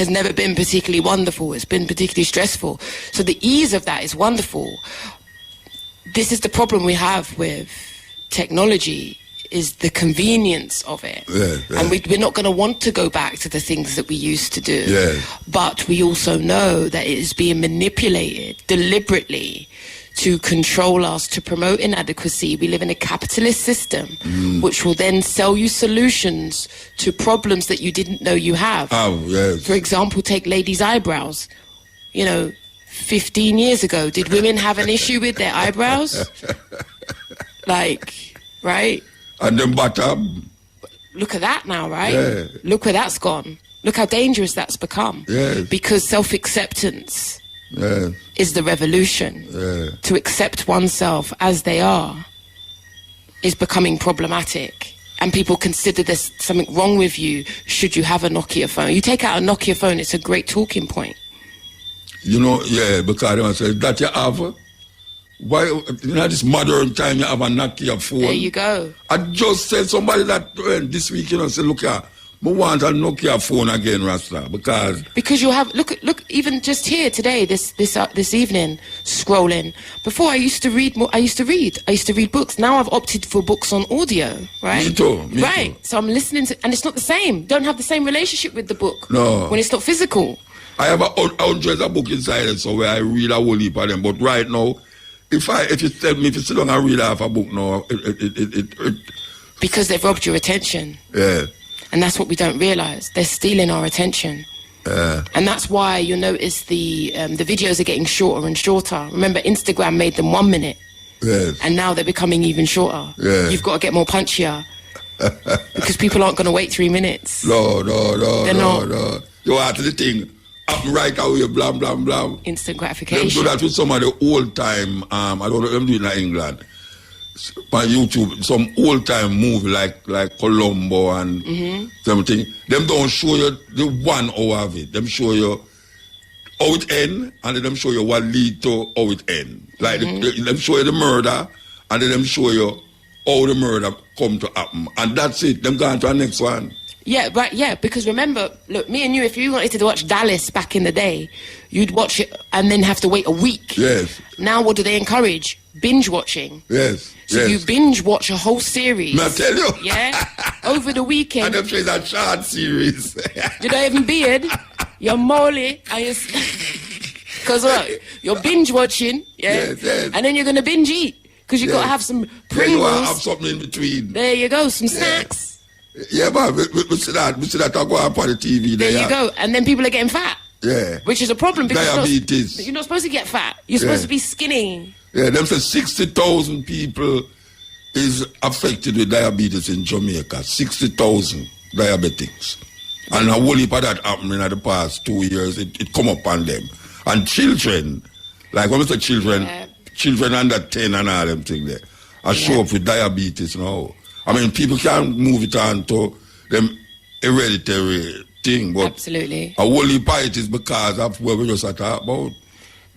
never been particularly wonderful. It's been particularly stressful. So the ease of that is wonderful. This is the problem we have with technology, is the convenience of it. Yeah. And we're not going to want to go back to the things that we used to do. Yeah. But we also know that it is being manipulated deliberately to control us, to promote inadequacy. We live in a capitalist system which will then sell you solutions to problems that you didn't know you have. Oh, yes. For example, take ladies' eyebrows. 15 years ago, did women have an issue with their eyebrows? Right? And then bottom. Look at that now, right? Yeah. Look where that's gone. Look how dangerous that's become. Yes. Because self-acceptance Yes. is the revolution. Yeah. To accept oneself as they are is becoming problematic. And people consider there's something wrong with you should you have a Nokia phone. You take out a Nokia phone, it's a great talking point. Because I say that you have. Why, this modern time you have a Nokia phone? There you go. I just said somebody that this week, said, look here, I want a Nokia phone again, Rasta, because you have look even just here today, this evening, scrolling. Before I used to read more. I used to read books. Now I've opted for books on audio. Right. Me too. Right. So I'm listening to, and it's not the same. Don't have the same relationship with the book. No. When it's not physical. I have hundreds of books inside it, so where I read a whole heap of them. But right now, if you tell me if you sit down and read half a book now, it because they've robbed your attention. Yeah. And that's what we don't realise. They're stealing our attention. And that's why you'll notice the videos are getting shorter and shorter. Remember, Instagram made them 1 minute. Yes. And now they're becoming even shorter. Yeah. You've got to get more punchier. Because people aren't going to wait 3 minutes. No. They're not. You want the thing, happen right away, blah, blah, blah. Instant Them gratification. do that with some of the old time, I don't know, them do it in England. On YouTube, some old time movie like Columbo and something. Them don't show you the 1 hour of it. Them show you how it end, and then them show you what lead to how it end. Like them show you the murder, and then them show you how the murder come to happen, and that's it. Them going to the next one. Yeah, right, yeah, because remember, look, me and you, if you wanted to watch Dallas back in the day, you'd watch it and then have to wait a week. Yes. Now what do they encourage? Binge watching. Yes. So you binge watch a whole series. May I tell you? Yeah? Over the weekend. And them say that short series. You don't even beard, you're molly, and you're... Because what? You're binge watching, yeah? Yes. And then you're going to binge eat, because you've got to have some Pringles. You want to have something in between. There you go, some snacks. Yeah, man, we see that I go up on the TV. There you go. And then people are getting fat. Yeah. Which is a problem because diabetes. You're not supposed to get fat. You're supposed to be skinny. Yeah, them say 60,000 people is affected with diabetes in Jamaica. 60,000 diabetics. And a whole heap of that happening in the past 2 years. It come up on them. And children, like when we say children, children under 10 and all them things there, are show up with diabetes now. I mean, people can't move it on to them hereditary thing, but absolutely. A whole heap of it is because of what we just talked about.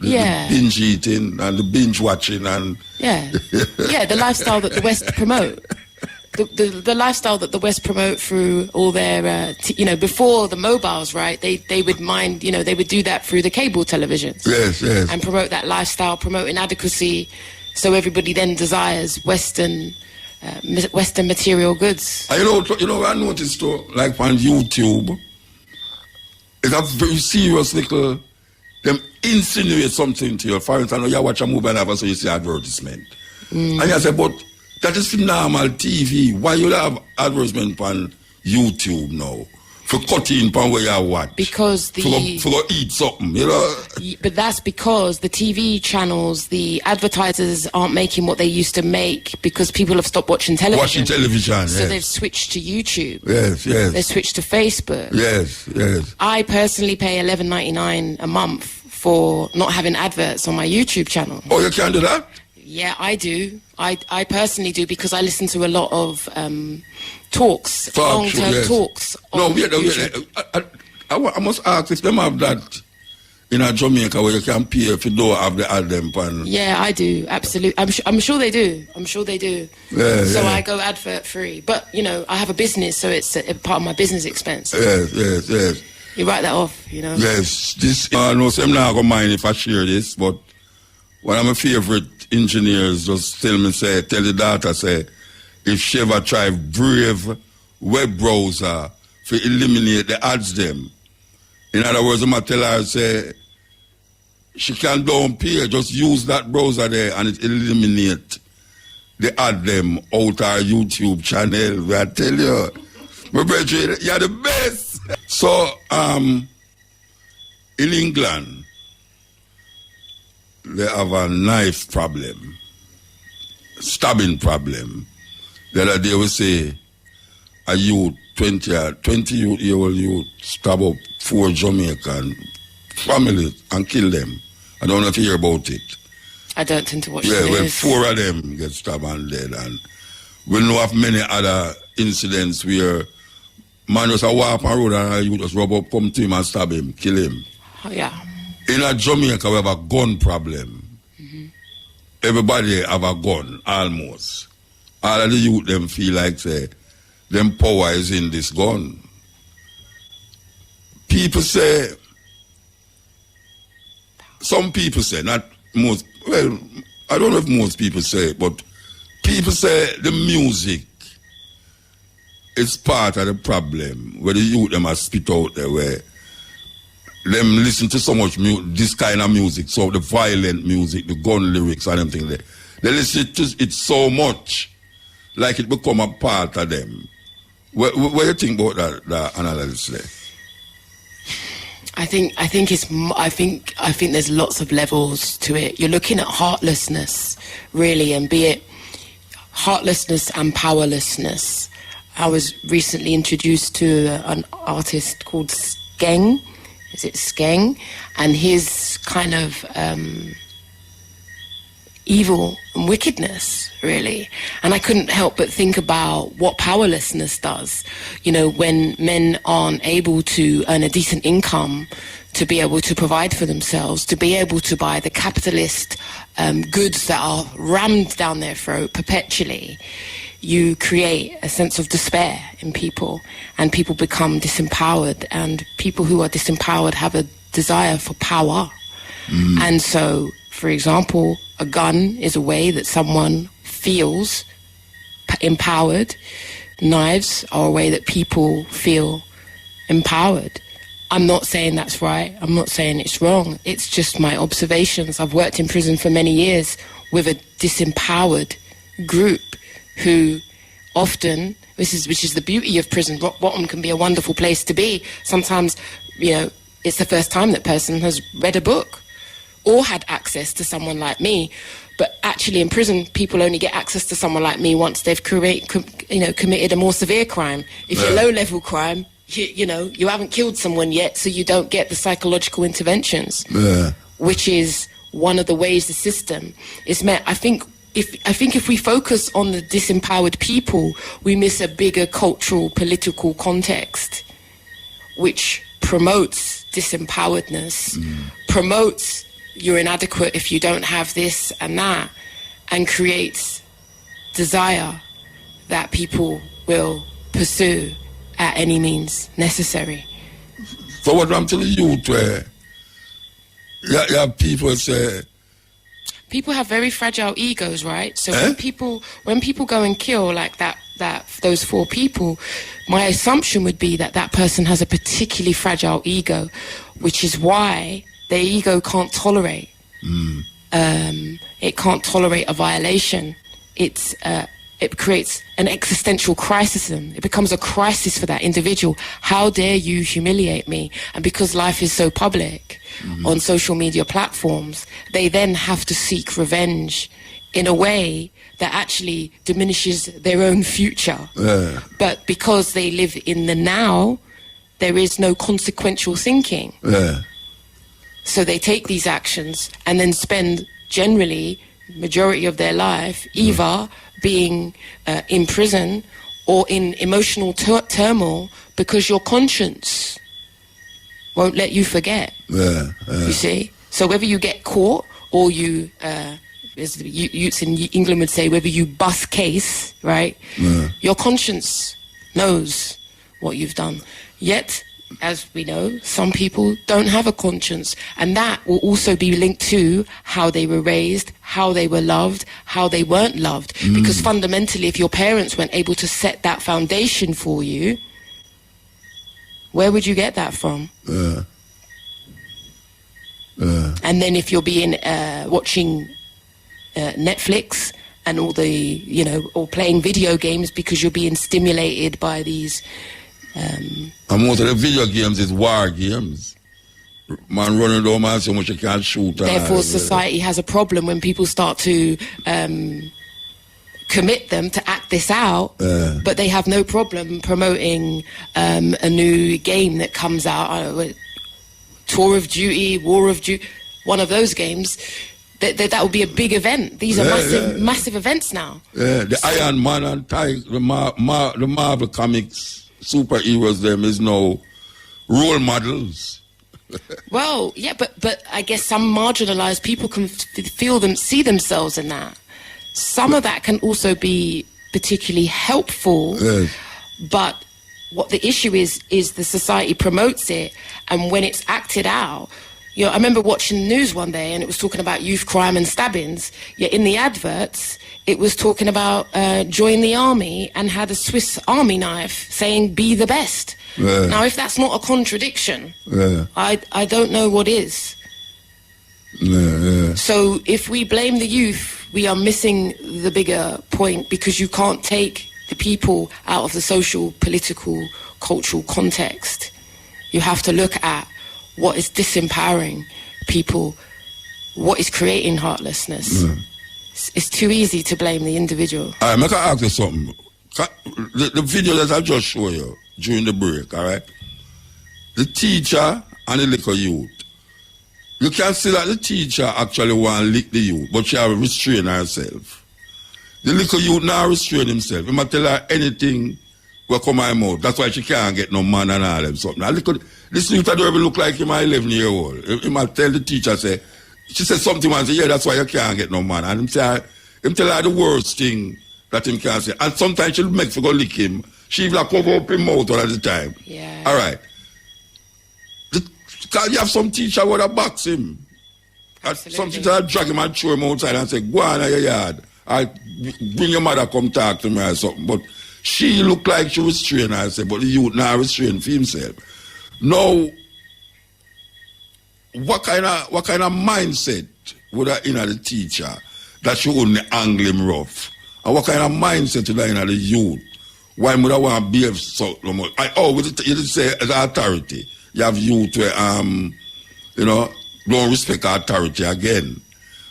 The binge eating and the binge watching and... Yeah, the lifestyle that the West promote. The lifestyle that the West promote through all their, before the mobiles, right? They would mind, they would do that through the cable televisions. Yes. And promote that lifestyle, promote inadequacy, so everybody then desires Western material goods. I I noticed too, like on YouTube, it's a very serious little, them insinuate something to you. For instance, you watch a movie and have so you see advertisement. And you say, but that is normal TV. Why you have advertisement on YouTube now? For cutting pan where you watch. Because for eat something, But that's because the TV channels, the advertisers aren't making what they used to make because people have stopped watching television. Watching television, So they've switched to YouTube. Yes. They've switched to Facebook. Yes. I personally pay $11.99 a month for not having adverts on my YouTube channel. Oh, you can do that? Yeah, I do. I personally do, because I listen to a lot of talks, long-term talks. I must ask if them have that in a Jamaica where you can pay if you don't have the ad them pan. Yeah, I do, absolutely. I'm sure they do. So I go advert free. But, you know, I have a business, so it's a part of my business expense. Yes. You write that off, you know? Yes. I know I'm not going to mind if I share this, but one of my favorite engineers just tell the daughter, say, if she ever try Brave web browser to eliminate the ads them. In other words, I'm going to tell her, say, she can don't pay, just use that browser there and it eliminate the ad them out our YouTube channel. I tell you, my brother, you're the best. So, in England, they have a knife problem, stabbing problem. The other day we say a youth, 20-year-old youth, stab up 4 Jamaican families and kill them. I don't know if you hear about it. I don't tend to watch the news. When 4 of them get stabbed and dead. And we know of many other incidents where man just walk on road and you just rub up, come to him and stab him, kill him. Oh, yeah. In a Jamaica, we have a gun problem. Mm-hmm. Everybody have a gun, almost. All of the youth, them feel like, say, them power is in this gun. People say, some people say, not most, well, I don't know if most people say it, but people say the music is part of the problem, where the youth them are spit out there, where them listen to so much this kind of music, so the violent music, the gun lyrics and everything there. They listen to it so much, like it become a part of them. What do you think about that analysis there? I think there's lots of levels to it. You're looking at heartlessness, really, and be it heartlessness and powerlessness. I was recently introduced to an artist called Skeng. Is it Skeng? And his kind of evil and wickedness, really. And I couldn't help but think about what powerlessness does. You know, when men aren't able to earn a decent income to be able to provide for themselves, to be able to buy the capitalist goods that are rammed down their throat perpetually, you create a sense of despair in people, and people become disempowered, and people who are disempowered have a desire for power. And so, for example, a gun is a way that someone feels empowered. Knives are a way that people feel empowered. I'm not saying that's right. I'm not saying it's wrong. It's just my observations. I've worked in prison for many years with a disempowered group who often, which is the beauty of prison. Rock bottom can be a wonderful place to be. Sometimes, you know, it's the first time that person has read a book or had access to someone like me. But actually in prison, people only get access to someone like me once they've committed a more severe crime. If you're low-level crime, you haven't killed someone yet, so you don't get the psychological interventions, which is one of the ways the system is met. I think if we focus on the disempowered people, we miss a bigger cultural, political context, which promotes disempoweredness, promotes you're inadequate if you don't have this and that, and creates desire that people will pursue at any means necessary. So what I'm telling you, people say... People have very fragile egos, right? So when people go and kill like those 4 people, my assumption would be that person has a particularly fragile ego, which is why their ego can't tolerate. It can't tolerate a violation. It creates an existential crisis. It becomes a crisis for that individual. How dare you humiliate me? And because life is so public on social media platforms, they then have to seek revenge in a way that actually diminishes their own future. But because they live in the now, there is no consequential thinking. So they take these actions and then spend generally majority of their life either being in prison or in emotional turmoil because your conscience won't let you forget. You see? So whether you get caught or you, as the youths in England would say, whether you bust case, right? Your conscience knows what you've done. Yet, as we know, some people don't have a conscience, and that will also be linked to how they were raised, how they were loved, how they weren't loved. Because fundamentally, if your parents weren't able to set that foundation for you, where would you get that from? And then if you're being watching Netflix and all the, you know, or playing video games because you're being stimulated by these and most of the video games is war games. Man running down, man, so much you can't shoot. Therefore, society has a problem when people start to commit them to act this out, but they have no problem promoting a new game that comes out, I don't know, Tour of Duty, War of Duty, one of those games. That would be a big event. These are massive events now. Yeah, the Iron Man and the Marvel comics superheroes, them is now role models. Well, yeah, but I guess some marginalized people can see themselves in that. Some of that can also be particularly helpful, but what the issue is the society promotes it, and when it's acted out, you know, I remember watching the news one day and it was talking about youth crime and stabbings, yet in the adverts it was talking about join the army and had a Swiss army knife saying be the best. Now if that's not a contradiction, I don't know what is. So if we blame the youth, we are missing the bigger point, because you can't take the people out of the social, political, cultural context. You have to look at what is disempowering people, what is creating heartlessness. It's too easy to blame the individual. All right, I can ask you something. The video that I just showed you during the break, all right? The teacher and the little youth. You can see that the teacher actually want to lick the youth, but she have restrained herself. The little youth now restrain himself. He might tell her anything will come out of her mouth. That's why she can't get no man and all them something. This youth don't even look like him at 11-year-old. He might tell the teacher, say, she said something and say, yeah, that's why you can't get no man. And him tell her the worst thing that him can't say. And sometimes she'll make for go lick him. She even cover up his mouth all the time. Yeah. All right. Because you have some teacher who would box him. Some teacher would drag him and throw him outside and say, go on in your yard. I bring your mother come talk to me or something. But she looked like she restrained herself, but the youth now restrained for himself. Now, what kind of mindset would have in the teacher that she wouldn't angle him rough? And what kind of mindset would have in the youth? Why would I want to behave so much? You did say as authority. You have youth where, you know, don't respect authority again.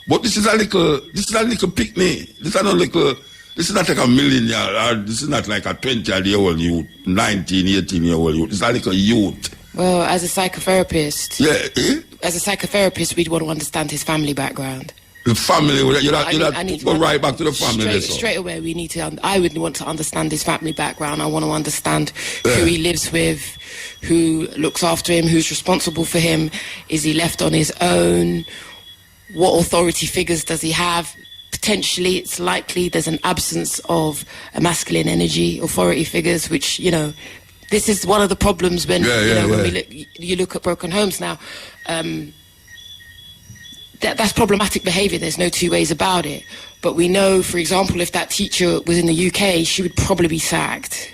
But this is a little picnic. This is not like a millennial, this is not like a 20-year-old youth, 19, 18-year-old youth. It's a little youth. Well, as a psychotherapist, as a psychotherapist, we'd want to understand his family background. The family, I need to go right back to the family. Straight away, we need to. I would want to understand his family background. I want to understand who he lives with, who looks after him, who's responsible for him. Is he left on his own? What authority figures does he have? Potentially, it's likely there's an absence of a masculine energy, authority figures, which, you know, this is one of the problems when, when you look at broken homes now. That's problematic behaviour, there's no two ways about it. But we know, for example, if that teacher was in the UK, she would probably be sacked.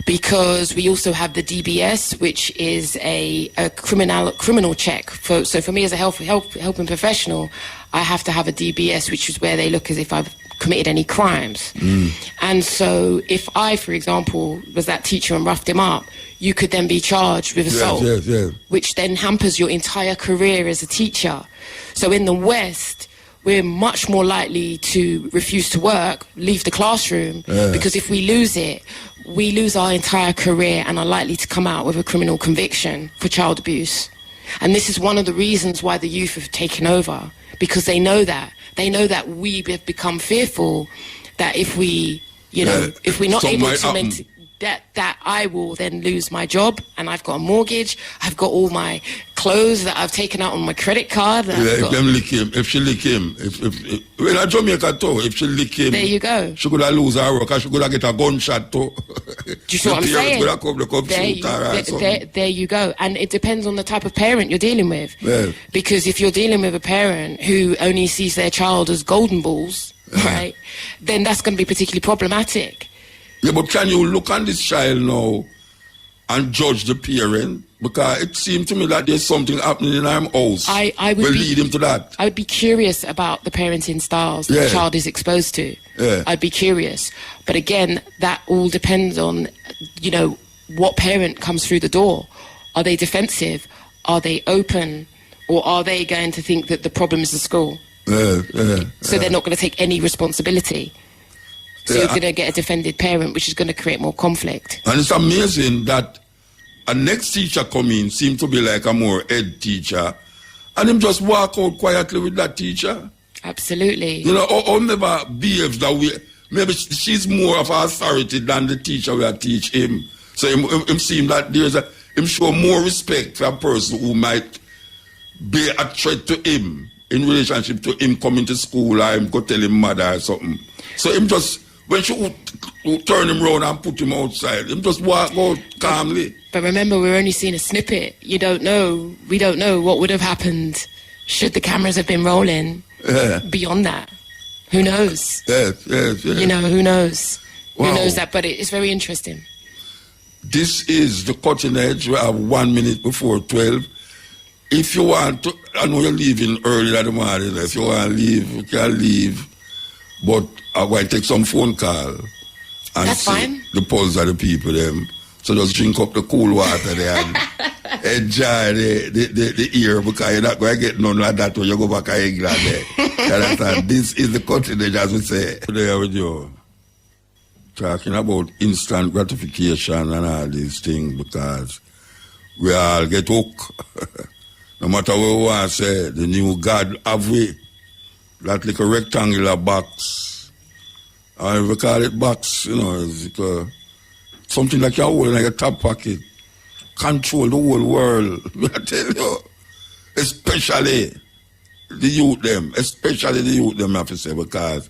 Because we also have the DBS, which is a criminal check. So for me as a helping professional, I have to have a DBS, which is where they look as if I've committed any crimes. And so if I, for example, was that teacher and roughed him up, you could then be charged with assault, which then hampers your entire career as a teacher. So in the West, we're much more likely to refuse to work, leave the classroom, because if we lose it, we lose our entire career and are likely to come out with a criminal conviction for child abuse. And this is one of the reasons why the youth have taken over, because they know that. They know that we have become fearful that if we, if we're not able to maintain, that I will then lose my job, and I've got a mortgage, I've got all my clothes that I've taken out on my credit card. If them lick him, if she lick him, when I Jamaica too, if she lick him, there you go. She could have lose her work, she could have get a gunshot too. Do you see what I'm saying? There you go. And it depends on the type of parent you're dealing with. Yeah. Because if you're dealing with a parent who only sees their child as golden balls, right, then that's going to be particularly problematic. Yeah, but can you look on this child now and judge the parent? Because it seemed to me that there's something happening in our house. I would lead him to that. I would be curious about the parenting styles that the child is exposed to. Yeah. I'd be curious. But again, that all depends on, what parent comes through the door. Are they defensive? Are they open? Or are they going to think that the problem is the school? So they're not going to take any responsibility. So you're going to get a defended parent, which is going to create more conflict. And it's amazing that a next teacher come in seemed to be like a more head teacher, and him just walk out quietly with that teacher. Absolutely. Or never behaves that way. Maybe she's more of an authority than the teacher will teach him. So him seem that him show more respect for a person who might be a threat to him in relationship to him coming to school, or him go tell him mother or something. So him just, when she would turn him around and put him outside, him just walk out calmly. But remember, we're only seeing a snippet. We don't know what would have happened should the cameras have been rolling. Beyond that. Who knows? Yes. Who knows? Wow. Who knows that? But it's very interesting. This is the cutting edge. We have 1 minute before 12. If you want to, I know you're leaving early in the morning. If you want to leave, you can leave. But I'm going to take some phone call and That's see fine. the pulse of the people them. So just drink up the cool water there and enjoy the ear, because you're not going to get none like that when you go back to England there. This is the cutting edge, as we say. Today with you, talking about instant gratification and all these things, because we all get hooked. No matter what we want to say, the new God have we. That like a rectangular box. And we call it box, it's like something like you hold in your top pocket. Control the whole world. I tell you. Especially the youth them. I have to say, because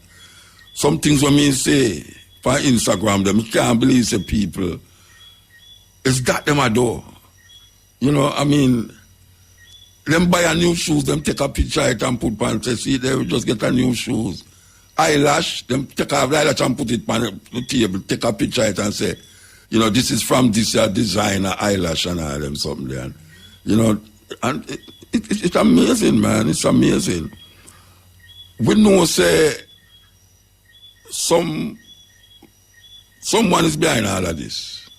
some things when me say for Instagram them, you can't believe the people. It's got them a door. Them buy a new shoes, them take a picture it and put on, see, they will just get a new shoes. Eyelash, them take off the eyelash and put it on the table, take a picture it and say, this is from this designer eyelash and all them something there. And it's amazing, man, it's amazing. We know, say, someone is behind all of this.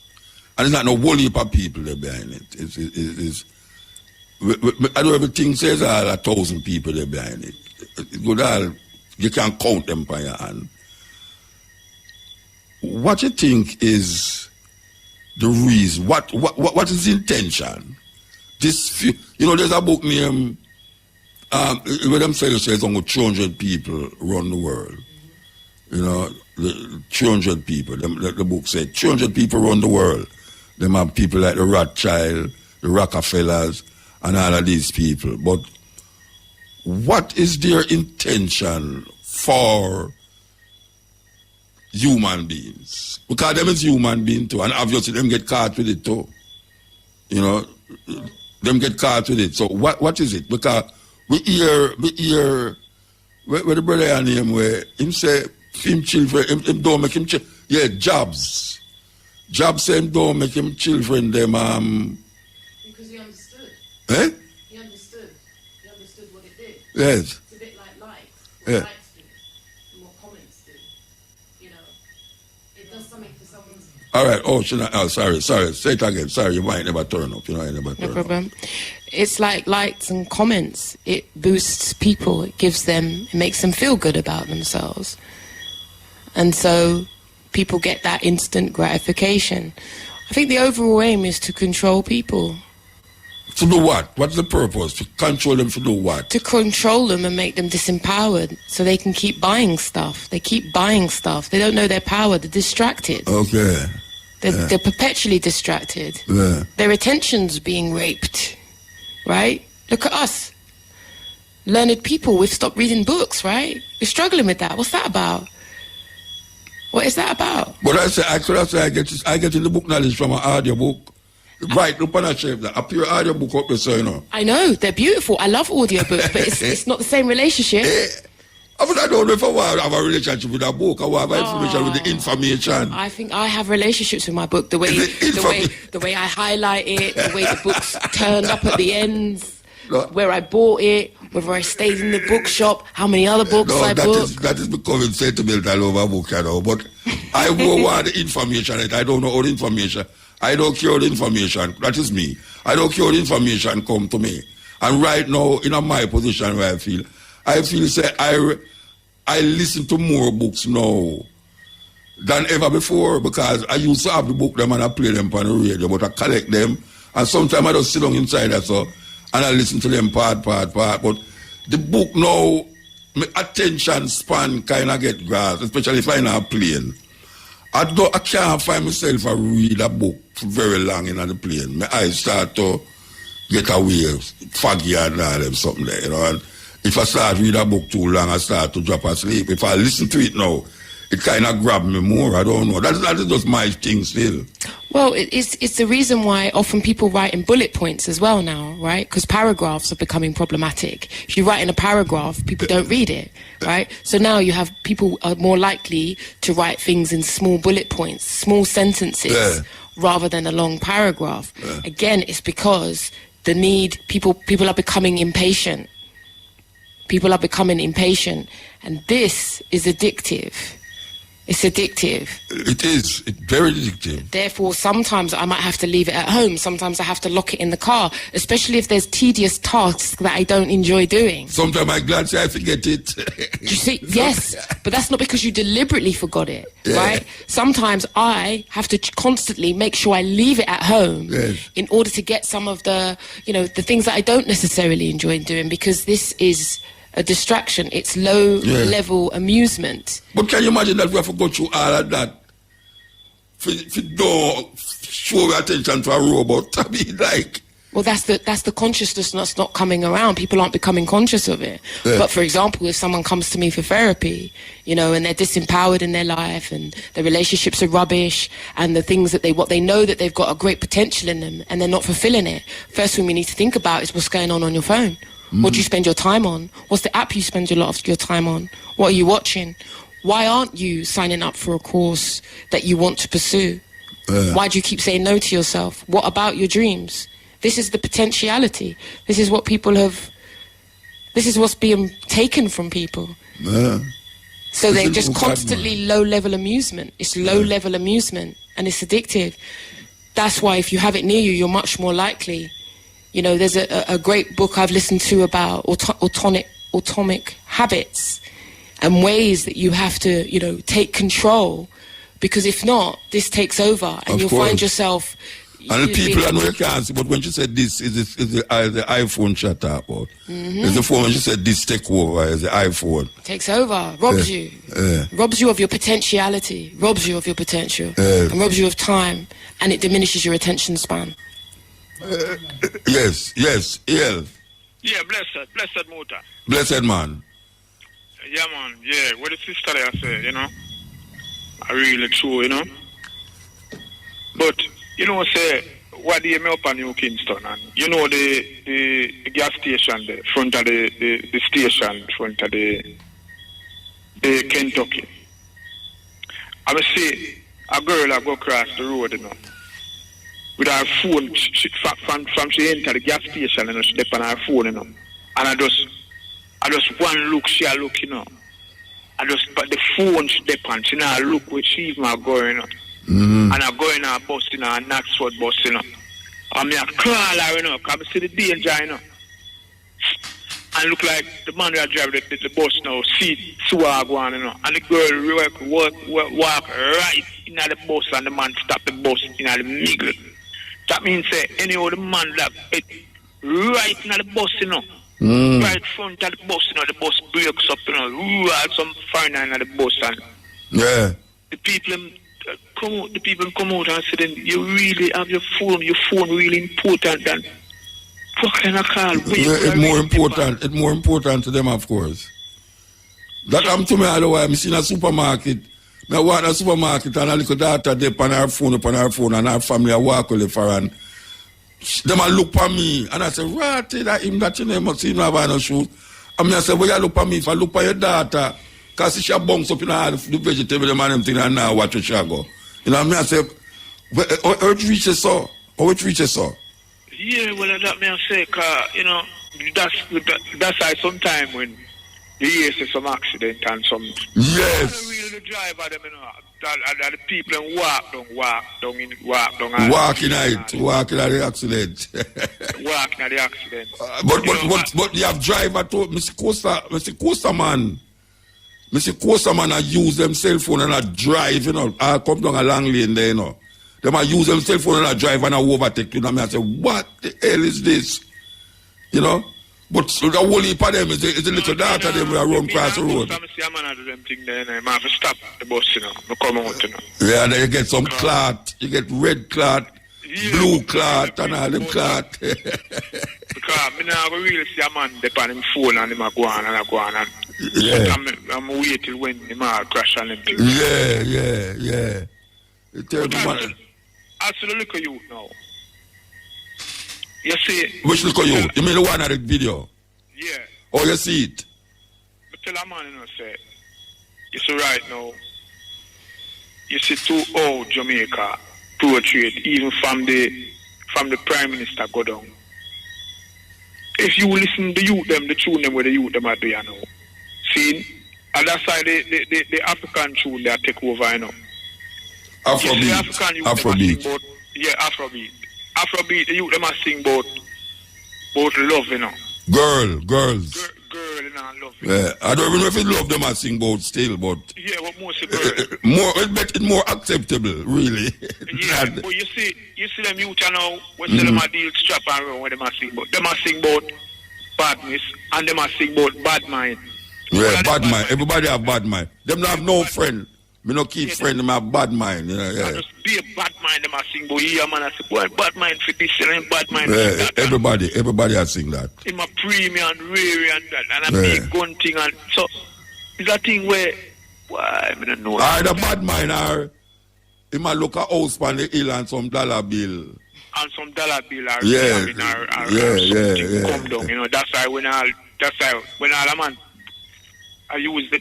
And it's not no whole heap of people that are behind it. It's I don't everything says all 1,000 people there behind it. You can count them by your hand. What you think is the reason? What is the intention? There's a book named where them say says only 200 people run the world. The 200 people. The book said 200 people run the world. Them have people like the Rothschild, the Rockefellers, and all of these people. But what is their intention for human beings? Because them is human beings too, and obviously them get caught with it too. Them get caught with it. So what is it? Because we hear where the brother and him where him say him children, him don't make him Jobs. Jobs say him don't make him children them because he understood. Eh? He understood what it did. Yes. It's a bit like likes. Yeah. Likes do, and what comments do. It does something for someone's. All right. Sorry. Say it again. Sorry, you might never turn up. No problem. It's like likes and comments. It boosts people. It makes them feel good about themselves. And so people get that instant gratification. I think the overall aim is to control people. To do what? What's the purpose? To control them to do what? To control them and make them disempowered so they can keep buying stuff. They keep buying stuff. They don't know their power. They're distracted. Okay. They're perpetually distracted. Yeah. Their attention's being raped, right? Look at us. Learned people, we've stopped reading books, right? We're struggling with that. What's that about? What is that about? But I get in the book knowledge from an audio book. Right, look on a shape that a pure audio book up there, so you know. I know, they're beautiful. I love audiobooks, but it's not the same relationship. I don't know if I want to have a relationship with a book. I want to have information with the information. I think I have relationships with my book. The way I highlight it, the way the book's turned up at the ends, where I bought it, whether I stayed in the bookshop, how many other books I booked. That is becoming sentimental over a book, you know. But I will want the information. I don't know all the information. I don't care the information. That is me. I don't care the information come to me. And right now, in my position where I feel say I listen to more books now than ever before, because I used to have the book them and I play them on the radio, but I collect them and sometimes I just sit down inside that so and I listen to them part. But the book now, my attention span kind of get grasped, especially if I'm not playing. I can't find myself a read a book for very long in the plane. My eyes start to get away, foggy and all them something there, you know. And if I start read a book too long, I start to drop asleep. If I listen to it now, it kind of grab me more. I don't know. That is just my thing still. Well, it's the reason why often people write in bullet points as well now, right? Because paragraphs are becoming problematic. If you write in a paragraph, people don't read it, right? So now you have people are more likely to write things in small bullet points, small sentences, rather than a long paragraph. Yeah. Again, it's because the need, people are becoming impatient. People are becoming impatient, and this is addictive. It's addictive. It is. It's very addictive. Therefore, sometimes I might have to leave it at home. Sometimes I have to lock it in the car, especially if there's tedious tasks that I don't enjoy doing. Sometimes I'm glad I forget it. You see, yes, but that's not because you deliberately forgot it, right? Sometimes I have to constantly make sure I leave it at home in order to get some of the, the things that I don't necessarily enjoy doing, because this is a distraction. It's low-level amusement. But can you imagine that we have to go through all of that if you don't show attention to a robot? I mean, like... Well, that's the consciousness that's not coming around. People aren't becoming conscious of it. Yeah. But, for example, if someone comes to me for therapy, and they're disempowered in their life and their relationships are rubbish and the things that what they know that they've got a great potential in them and they're not fulfilling it, first thing we need to think about is what's going on your phone. What do you spend your time on? What's the app you spend a lot of your time on? What are you watching? Why aren't you signing up for a course that you want to pursue? Why do you keep saying no to yourself? What about your dreams? This is the potentiality. This is what this is what's being taken from people. So they're just constantly low-level amusement. It's low-level amusement, and it's addictive. That's why if you have it near you, you're much more likely. There's a great book I've listened to about atomic habits and ways that you have to, take control, because if not, this takes over and you'll find yourself... And the people, I know you can't see, but when she said this, is the iPhone she talk about. It's the phone, when she said this take over, is the iPhone. Takes over, robs you. Robs you of your potentiality, robs you of your potential, and robs you of time, and it diminishes your attention span. Yes. Yeah, blessed Muta. Blessed man. Yeah, man. Yeah, what the sister there say, I really true, But, say, what do you make up in New Kingston? And the gas station there, front of the station, front of the Kentucky. I will see a girl I go across the road, with her phone, from she enter the gas station, she step on her phone, and I just one look, she a look, I just but the phone she step on, she now look where she even going, and I go in her bus, an Oxford bus, and me a call her, because I see the danger, and look like the man that drive the bus now, see her going, and the girl walk right in the bus, and the man stop the bus in the middle. That means any other man that right in the bus, you know. Right front of the bus, you know, the bus breaks up, you know, some foreigner in the bus, and the people come out and say, then you really have your phone really important, and what kind of call? It's more important to them, of course. That happened to me all the way. I'm in a supermarket. I walk in a supermarket and a little daughter there on her phone, and her family walk with her, and them look at me, and I say, Ratty, that him that you know must see him have no shoes. And I say, well, you look at me, if I look at your daughter, because she bounce up in all the vegetable, them and them thing, and now watch she go. You know what I say, how it reaches so? Yeah, well, that may I say, because, you know, that's why sometimes when you hear some accident and some... Yes. Really the driver, them, you know, that the people walk down. Walking at the accident. Walking at the accident. But you have driver to Mr. Costa man. Mr. Costa man, I use them cell phone and I drive, you know. I come down a long lane there, you know. Them I use them cell phone and I drive and I overtake, you know. I say, what the hell is this? You know? But the whole heap of them is a little daughter them will run across the road. I see a man do them thing there, and I have to stop the bus, you know. I come out, you know. Yeah, then you get some clot. You get red clot, blue clot, and all them clot. Because I never really see a man dip on him phone and him go on. Yeah. I'm waiting when him crash on him. Yeah. I see the look of you now. You see... Which look at you? You mean the one at the video? Yeah. Oh, you see it? But tell a man, you know, say, you see right now, you see too old Jamaica portrait, even from the Prime Minister go down. If you listen to the tune them where the youth them are doing, you know. See, and that's why the African tune they take over, you know. Afrobeat. Yeah, Afrobeat. Afrobeat, the youth them are sing about love, you know. Girls. Girl, you know, love. Yeah, I don't even know if it love them are sing about still, but... Yeah, but mostly girl. It's more acceptable, really. Yeah, but you see them youth, you know, when them a deal strap and run when them are sing about. Them are sing about badness, and them are sing about bad mind. Yeah, bad mind. Everybody have bad mind. Them don't have no friend. Me no keep friend, them have bad mind. You know, yeah. Just be a bad mind, them are sing about. Yeah, man, I say, boy, bad mind for this and bad mind for that. Everybody has sing that. In my premium and rare and that, and a big gun thing, and so it's a thing where, why, I don't know. The bad mind are, he might look at house on the hill and some dollar bill. And some dollar bill are come down, you know. That's why when all a man I use the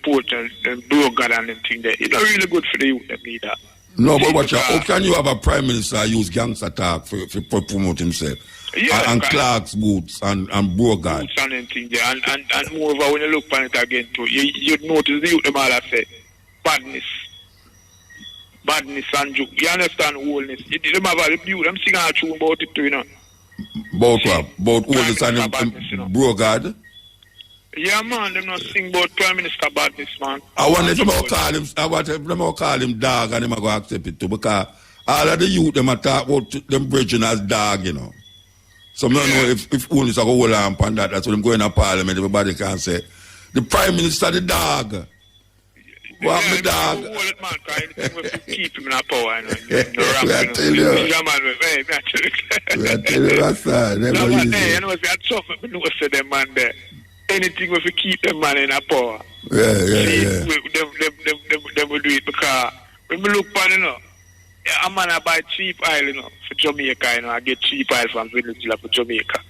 portal, the broker and them thing there. It's not really good for the youth that need that. No, but watch out. How can you have a prime minister use gangster talk for promote himself? Yeah, and Clark's boots and broker. Boots and them thing there. And moreover, when you look on it again too, you notice the youth them all have said badness and joke. You understand wholeness. Them have a view. Them sing a tune about it too, you know. About what? About wholeness and broker. Yeah, man, them not sing about Prime Minister badness, man. I want them to call him dog and them go accept it too, because all of the youth them talk about them bridging as dog, you know. So I don't know if only is a whole lamp on that, that's what them going to Parliament, everybody can say. The Prime Minister, the dog. What the dog? Hold it, man, because keep him in a power, you know. I tell you. Yeah, man, I tell you that's that. No, but hey, you know, I tough, but no, say them man there. Anything if we keep them man in a power. Yeah. They will do it because when we look at you know, a man I buy cheap oil, you know, for Jamaica, you know, I get cheap oil from Venezuela for Jamaica.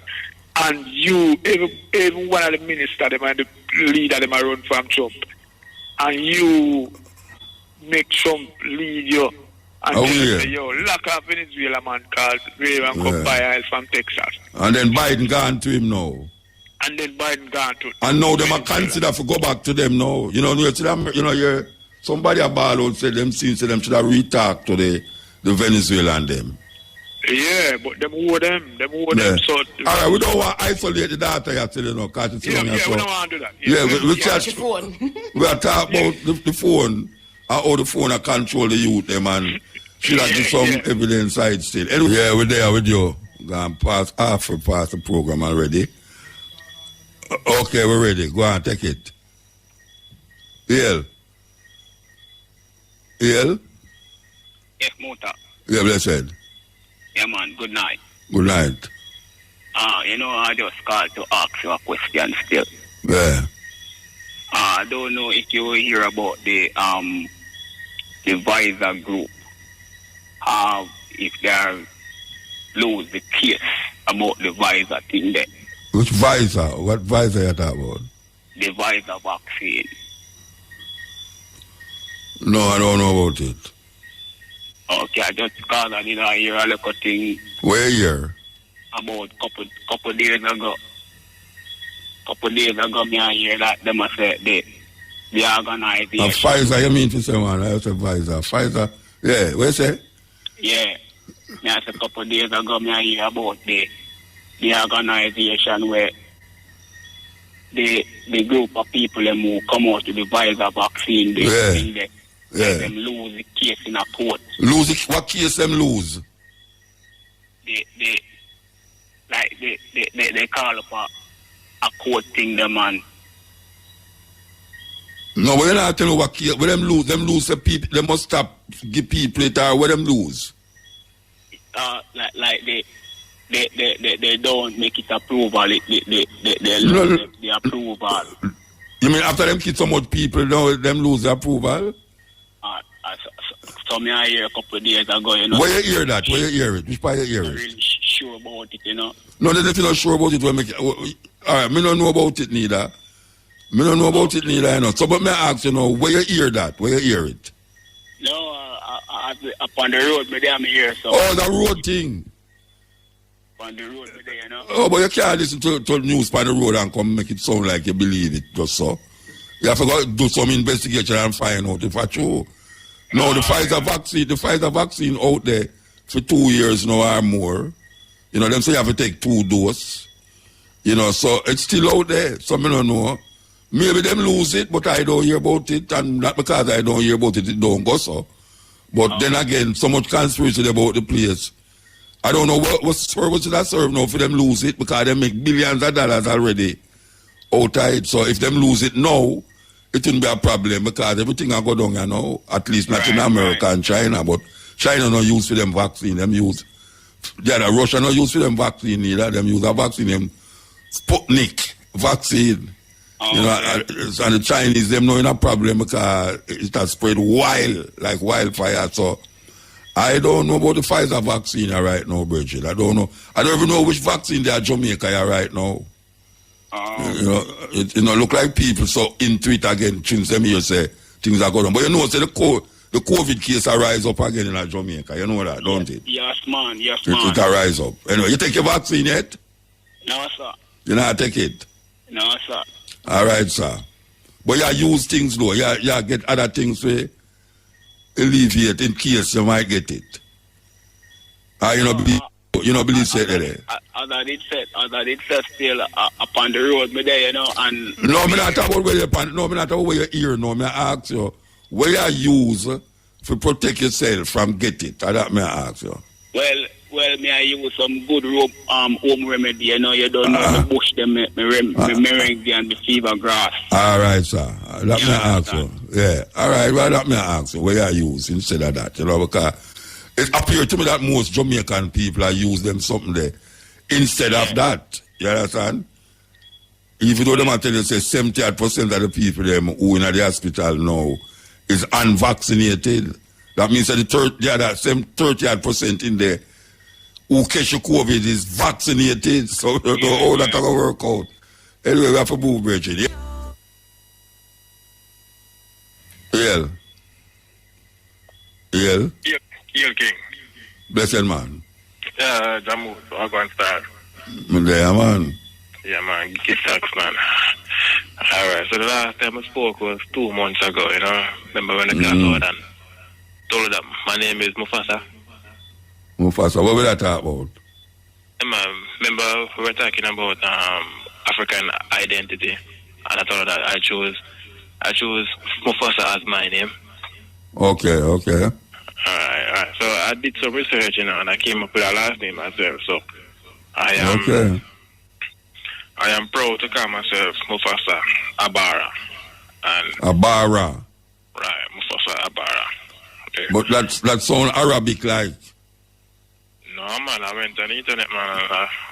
And you, even one of the ministers, them and the leader, them are run from Trump. And you make Trump lead you and say, yo, lock up Venezuela man called Ray and come buy oil from Texas. And then Biden gone to him now. And then Biden gone to... And now them are consider to go back to them now. You know, somebody about out said them since them should have re-talked to the Venezuelan them. Yeah, but them owe them. So, all right, we don't want to isolate the data yesterday, you know, because it's we don't want to do that. We are talking about the phone, and how the phone control the youth, them, and should have give some evidence side still. Anyway, we're there with you. gone past half past the program already. Okay, we're ready. Go on, take it. Iel. Yes, Muta. Yeah, blessed. Yeah, man. Good night. Good night. I just called to ask you a question still. Yeah. I don't know if you hear about the Visor group. If they are lose the case about the Visor thing there. Which Visor? What Visor you talking about? The Visor vaccine. No, I don't know about it. Okay, I just called and I hear a little thing. Where here? About couple days ago. Me I hear that them say the organization. Pfizer, you mean to say man? I said Pfizer. Pfizer, yeah, what you say? Yeah. Me I said a couple days ago me I hear about the organization where the group of people them who come out to the Pfizer vaccine them lose the case in a court. Lose it? What case them lose? They call up a court thing, the man. No, we're not telling you what case. Where them lose the people. They must stop give people it or where them lose. They don't make it approval. They lose the approval. You mean after them kill so much people, now them lose the approval? So me I hear a couple of days ago, Where you hear that? Where you hear it? Which part you hear it? I'm really sure about it, No, if you're not sure about it, we'll make it. Alright, me don't know about it neither. So, but me ask you where you hear that? Where you hear it? No, up on the road, me there, me hear so. Oh, the road thing. On the road, me there, Oh, but you can't listen to news on the road and come make it sound like you believe it, just so. You have to go do some investigation and find out if it's true. No, the Pfizer vaccine out there for 2 years now or more. Them say you have to take 2 doses. So it's still out there. So I don't know. Maybe them lose it, but I don't hear about it. And not because I don't hear about it, it don't go so. But then again, so much conspiracy about the place. I don't know what should I serve now for them lose it, because they make billions of dollars already out of it. So if them lose it now, it wouldn't be a problem, because everything will go down, at least not in America and China, but China no use for them vaccine, Russia no use for them vaccine either, them use a vaccine, them Sputnik vaccine. And the Chinese, them no in a problem because it has spread like wildfire, so I don't know about the Pfizer vaccine right now, Bridget. I don't know. I don't even know which vaccine they are Jamaica right now. It look like people so into it again since them here say things are going on. But say the COVID case will rise up again in Jamaica. You know that, don't it? Yes, man. It will rise up. Anyway, you take your vaccine yet? No, sir. You not take it? No, sir. All right, sir. But you use things though. You get other things to alleviate in case you might get it. You know, believe said that. As I did say still upon the road, me there, and... No, me not talk about where you hear, no. Me ask you, where you use to protect yourself from get it? That me ask you. Well, me I use some good home remedy, you don't know the bush, the merengue and the fever grass. All right, sir. That me ask you. Yeah. All right, well, that me ask you, where you use instead of that, because... It appears to me that most Jamaican people are use them something there instead of that. You understand? Even though them are telling you say 70% of the people them who in the hospital now is unvaccinated. That means that the same 30% in there who catch COVID is vaccinated. So you know how that will work out. Anyway, we have to move, Bridget. Yeah. Iel King. Blessed man. Yeah, Jamu, so I'm going to start. Yeah, man. Yeah, man, get sucks, man. Alright, so the last time I spoke was 2 months ago, Remember when I got out and told them my name is Mufasa. Mufasa, what will I talk about? Yeah, man, remember we were talking about African identity, and I told her that I chose Mufasa as my name. Okay. Alright. So I did some research, and I came up with a last name as well. So I am Okay. I am proud to call myself Mufasa Abara. And Abara. right, Mufasa Abara. Okay. But that sound Arabic like. No man, I went on the internet man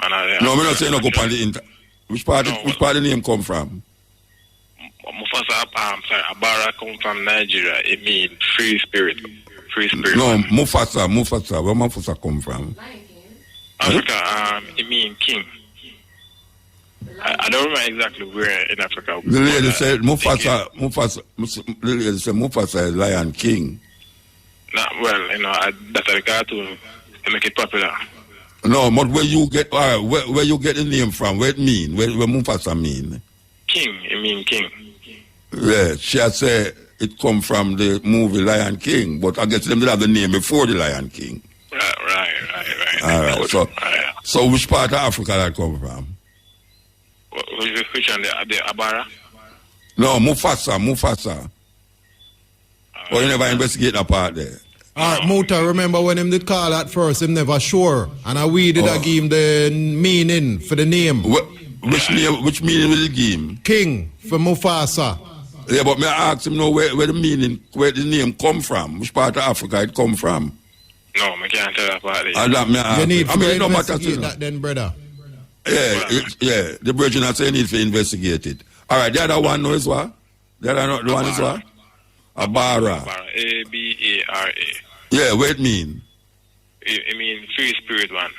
and I No, I'm not saying no go on the internet. Which part the name come from? Mufasa Abara comes from Nigeria. It means free spirit. Free spirit. No, Mufasa. Where Mufasa come from? Africa, it means king. I don't remember exactly where in Africa. The lady said Mufasa. The lady said Mufasa is Lion King. Nah, well, that's a cartoon to make it popular. No, but where you get where you get the name from? Where it mean? Where Mufasa mean? King, it means king. Yeah, she had said it come from the movie Lion King, but I guess them did have the name before the Lion King. Right. All right. So which part of Africa that come from? Which one? The Abara? No, Mufasa. But you never investigate that part there. Muta, remember when him did call at first, him never sure. And we did give him the meaning for the name. Which meaning will he give him? King for Mufasa. Yeah, but me ask him where the meaning, where the name come from. Which part of Africa it come from? No, I can't tell that part. And that me ask You need to no matter investigate that then, brother. Yeah, the virgin has said you need to investigate it. All right, the other one knows what? The one is what? Abara. Abara. Yeah, what it mean? It means free spirit one.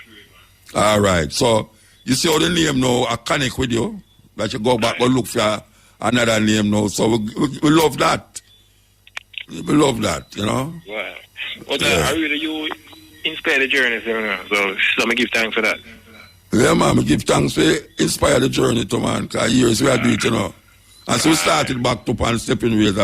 All right, so you see how the name now I connect with you? That you go back and look for another name now. So we love that. We love that, you know? Wow. But I really, you inspire the journey, so let me give thanks for that. Yeah, man, we give thanks for inspire the journey to man, because years we are doing it, you know. And so we started back up on stepping ways, you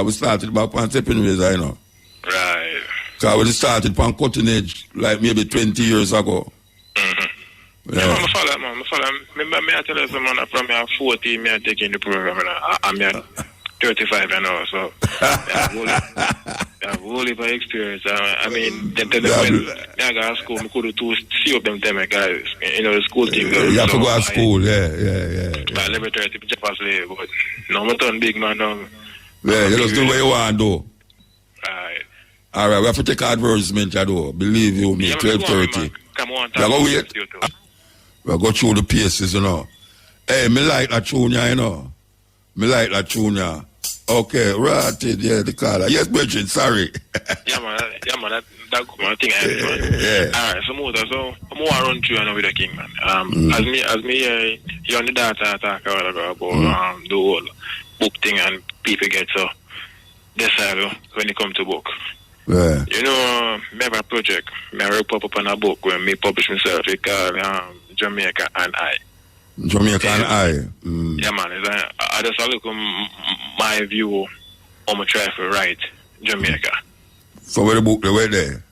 know. Right. Because we started on cutting edge, like maybe 20 years ago. Mm-hmm. Yeah, man, I follow. Remember, I tell you, man, from 14, I taking the program, and I'm 35, you know, so I have a whole heap of experience. I mean, when I got to school, I could do see up them guys, you know, the school team. You have to go to school, yeah. I never try to just pass it, but no, I'm not big man now. Yeah, you just do what you want to do. Right. All right, we have to take advertisement, I do. Believe you me, 12:30. Come on, we go wait. We go through the paces, you know. Hey, me like that tune, you know. Okay, right, yeah, the caller. Yes, Bridget, sorry. yeah, man, that good thing I have. Yeah. All right, so I'm more around you and with the king, man. As me, you're on the data attack a while ago about the whole book thing and people get so decided when it come to book. Yeah. You know, me have a project. Me work up on a book when me publish myself. It called Jamaica and I. Jamaica and I. Yeah, man. I just look at my view on my try to write Jamaica. So where the book they were there?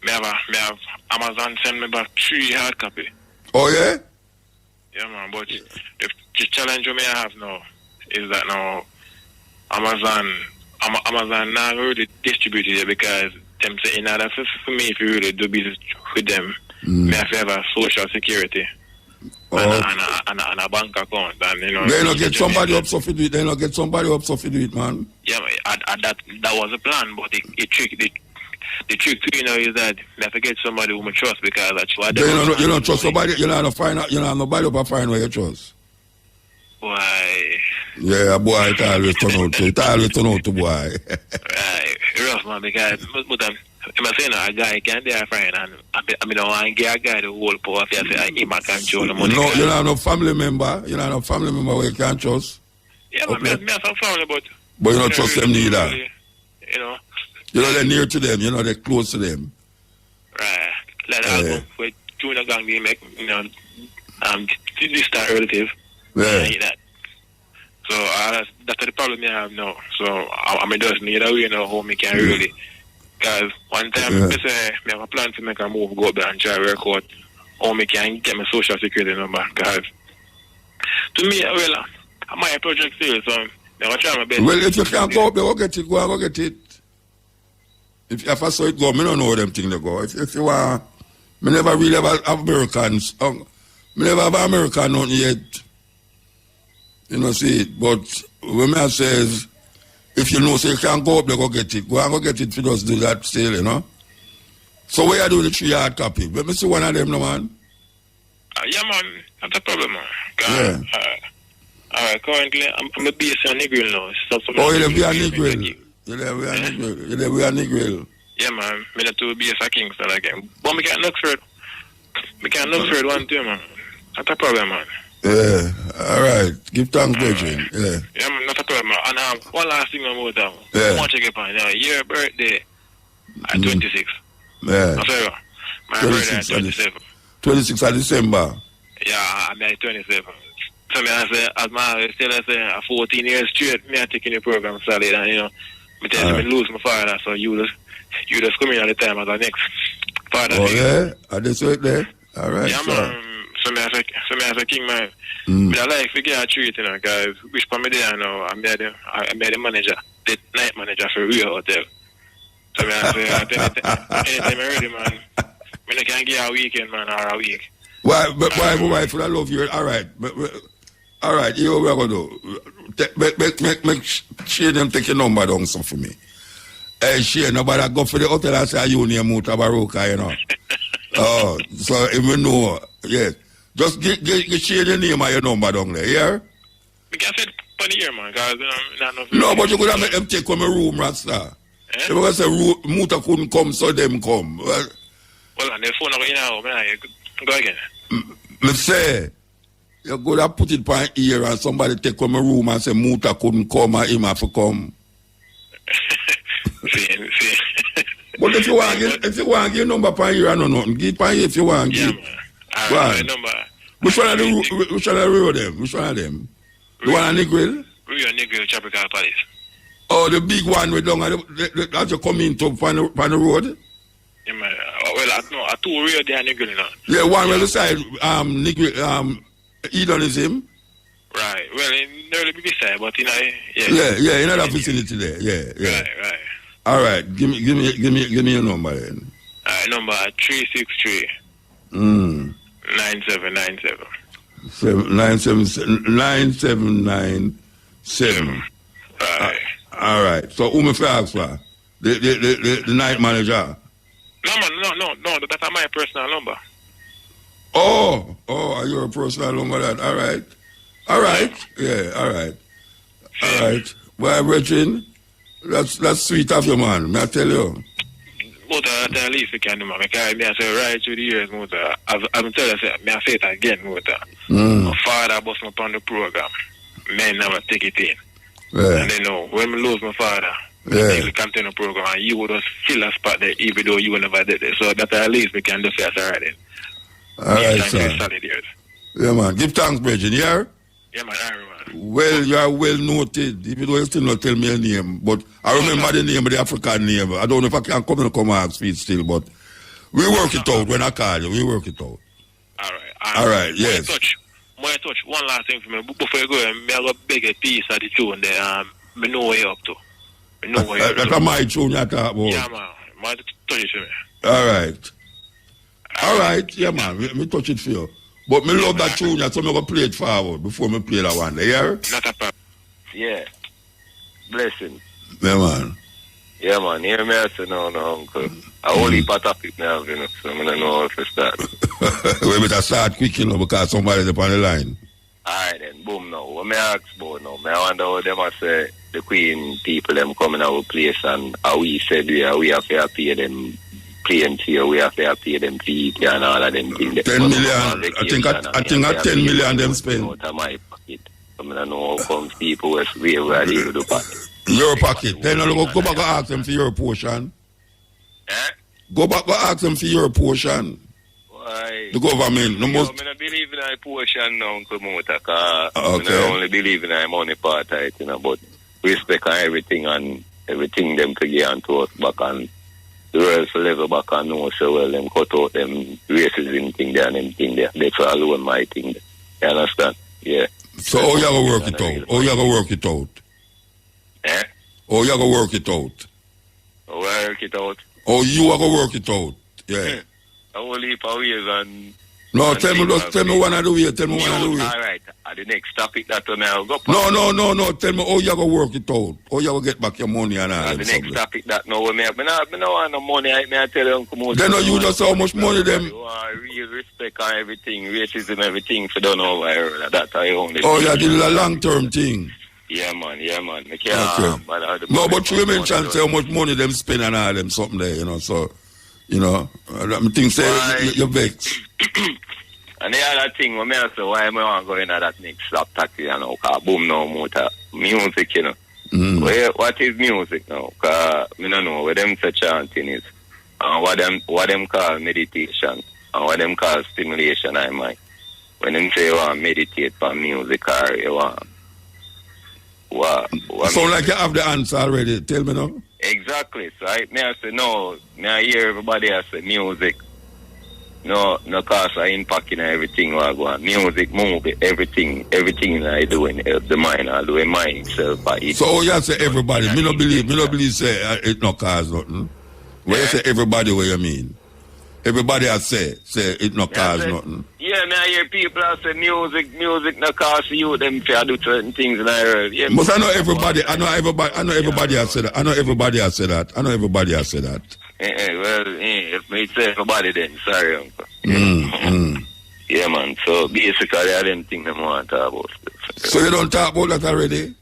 Me have Amazon send me back 3 hard copy. Oh yeah? Yeah, man. But the challenge me I have now is that now Amazon not really distributed it because them say in order for me if you really do business with them, me have to have a social security. And a bank account, and you know. They not get somebody up so to do it. They not get somebody up so to do it, man. Yeah, that was a plan, but the trick to you know is that you have to get somebody who you trust because that's what you don't trust somebody. You don't find out. You don't nobody up find where you trust. Why? Yeah, boy, it always turn out to boy. Right, rough man because I'm saying a guy can't be a friend, and I mean, I want to get a guy the whole power if you say him I can't control the money. No, you don't have no family member. You don't have no family member where you can't trust. Yeah, but me have some family, but you don't trust them neither. Really, you know. You know they're near to them. You know they're close to them. Right. Like album where Junior Gang they make, you know, distant relative. Yeah. That. So that's the problem I have now. So I mean, just need a way, you know, how me can really. Because one time, I say, I have a plan to make a move, go up there and try to work out how I can get my social security number. Because to me, well, my project still, so I try my best. Well, if you can't go up there, go get it. If I saw it go, I don't know them things they go. If you want, I never really have Americans. I Me never have America nothing yet. You know, see it. But when I says, if you know, say you can't go up there, go get it. Go and go get it, you just do that still, you know. So where you do the 3 hard copy? Let me see one of them, no, man. Yeah, man. That's a problem, man. Yeah. Alright, currently, I'm a base on Negril now. Oh, you live a Negril. You live a Negril. Yeah, man. Me not to base a Kingston again. But me can't look for it. Me can't look for it one too, man. That's a problem, man. Yeah, all right. Give thanks, Bridget. Yeah. Yeah, man, not a problem. And one last thing about that. Yeah. I want to get on. Your birthday at 26. Yeah. My birthday at 27. 26th of December. Yeah, I'm at 27. So me I say, as my still I say, 14 years straight, me I taking the program solid, and you know, me tell me lose my father, so you just come in all the time as the next father. Oh yeah, I just wait there. All right. Yeah, man. So me as a king man, but I like to get a treat, you know, guys. Which for me there now, I'm the manager, the night manager for Rio Hotel. So me I say, anytime I'm ready, man, I can get a weekend, man, or a week. Why? But why? I love you. All right. All right. Here we are gonna do. Make share them take your number down so for me. Hey, share nobody go for the hotel and say you near Mutabaruka, you know. Oh, so even know, yes. Just get share the name of your number down there, yeah? We can say funny here, man, because no, but you could have make them take from a room, Rasta. If you say Muta couldn't come, so them come. Well, and the phone in now, man, go again. Me say, you could have put it by ear and somebody take from a room and say Muta couldn't come and him have to come. See. But if you want give number by ear and nothing, give by ear if you want give. Yeah, man. My number. Which one of them? Which one of them? The one on Negril? Rio Negril, Tropical Palace. Oh, the big one with long as you come into on the road? Yeah, man. Well, I two Rio there Negril now. Yeah, one on the side, Negril, hedonism. Right. Well, in the big side, but Yeah, in that vicinity there. Yeah. Right. All right, give me your number then. Number 363. 9797. 9797. Right. All right. So who me for ask for? The night manager. No, man, no. That's my personal number. Oh, you're a personal number that. All right. Yeah, all right. Well, Brethren, that's sweet of you, man. May I tell you? Mota, at least you can do, man. I say right through the years, Mota. I'm telling you, I say it again, Mota. My father bust me upon the program. Men never take it in. Yeah. And they know, when I lose my father, they continue the program, and you would just fill a spot there, even though you never did it. So that at least we can do fast already. All right, sir. Solid years. Yeah, man. Give thanks, Bridget, yeah? Yeah, man, Well, you are well noted, even though you still not tell me a name. But I remember the name of the African name. I don't know if I can come and speak still, but we work it out when I call you. We work it out. All right, yes. More touch. One last thing for me. Before you go, I'm going to beg a piece of the tune there. I know where you're up to. That's my tune you talk about. Yeah, man. I touch it for me. All right. Yeah, man. Me touch it for you. But me love that tune, so I'm going to play it forward before me play that one. Yeah? Not a problem. Yeah. Blessing. Yeah, man. Yeah, man. Hear me say no, uncle. I only part of it now, you know, so I don't know how to start. We better start quick, you know, because somebody's up on the line. Alright then, boom now. What me ask about now? I wonder how them I say the Queen people them coming our place and how we said we have to pay them plenty, we have to pay them feet and all of them things. 10 million. I think at 10 million them spend. Out of my pocket. I don't know how come people where they do the pocket. Your pocket. Then I'll go back and ask them for your portion. Go back and ask them for your portion. Why? The government. I don't believe in a portion now, Uncle Mota, because I only believe in a money part, you know, but respect and everything them to get onto us back and the rest will level back and know so well them cut out them racism thing there and them thing there. That's all one my thing there. You understand? Yeah. So how you going to work it out? How you going to work it out? How you going to work it out? How I work it out? Oh, you are going to work it out? Yeah. I will leave our ways and No, tell me one of the way. Tell me one of the way. All right. The next topic that we now go. No. Tell me how you gonna work it out. How you gonna get back your money and all. The next topic that no we have. Me no want no money. I tell you, come on. Then you just how much money them. Real respect and everything, racism, everything. For don't know why that I only. Oh yeah, this is a long-term thing. Yeah, man. Me Okay. No, but you mentioned say how much money them spend and all them something there, you know. So, you know, I think say you're vexed. And the other thing, when I say why I want to go into that next slap taxi, you know, because boom no motor music, you know. What is music now? Because I don't know what them say chanting is, and what them call meditation, and what them call stimulation. I mind when them say you want to meditate for music or you want. What sound like you have the answer already. Tell me now. Exactly. So I say no. I hear everybody say music. No cause of impact in everything I go on. Music, movie, everything I do in the mind, I do in mind itself. So you say everybody, me no believe say it no cause nothing. When you say everybody, what you mean? Everybody I say it no cause nothing. Yeah, I hear people that say music no cause you them to do certain things in the world. Yeah, but I know everybody I say that. I know everybody I say that. If me say everybody then, sorry, uncle. Yeah, man. So basically, I didn't think them want to talk about stuff. So you don't talk about that already?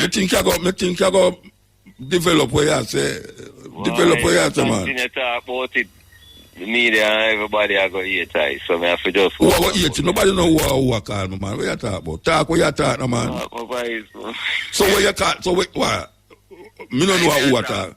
Me think you go develop where you say. Develop where you say, man. Continue to talk about it. The media and everybody are going to eat it. So I have to just... Who are going to eat it? Nobody know who I call me, man. What you talk about? Talk what you talk, no, man. So what you talk? So what? Me don't know who I talk.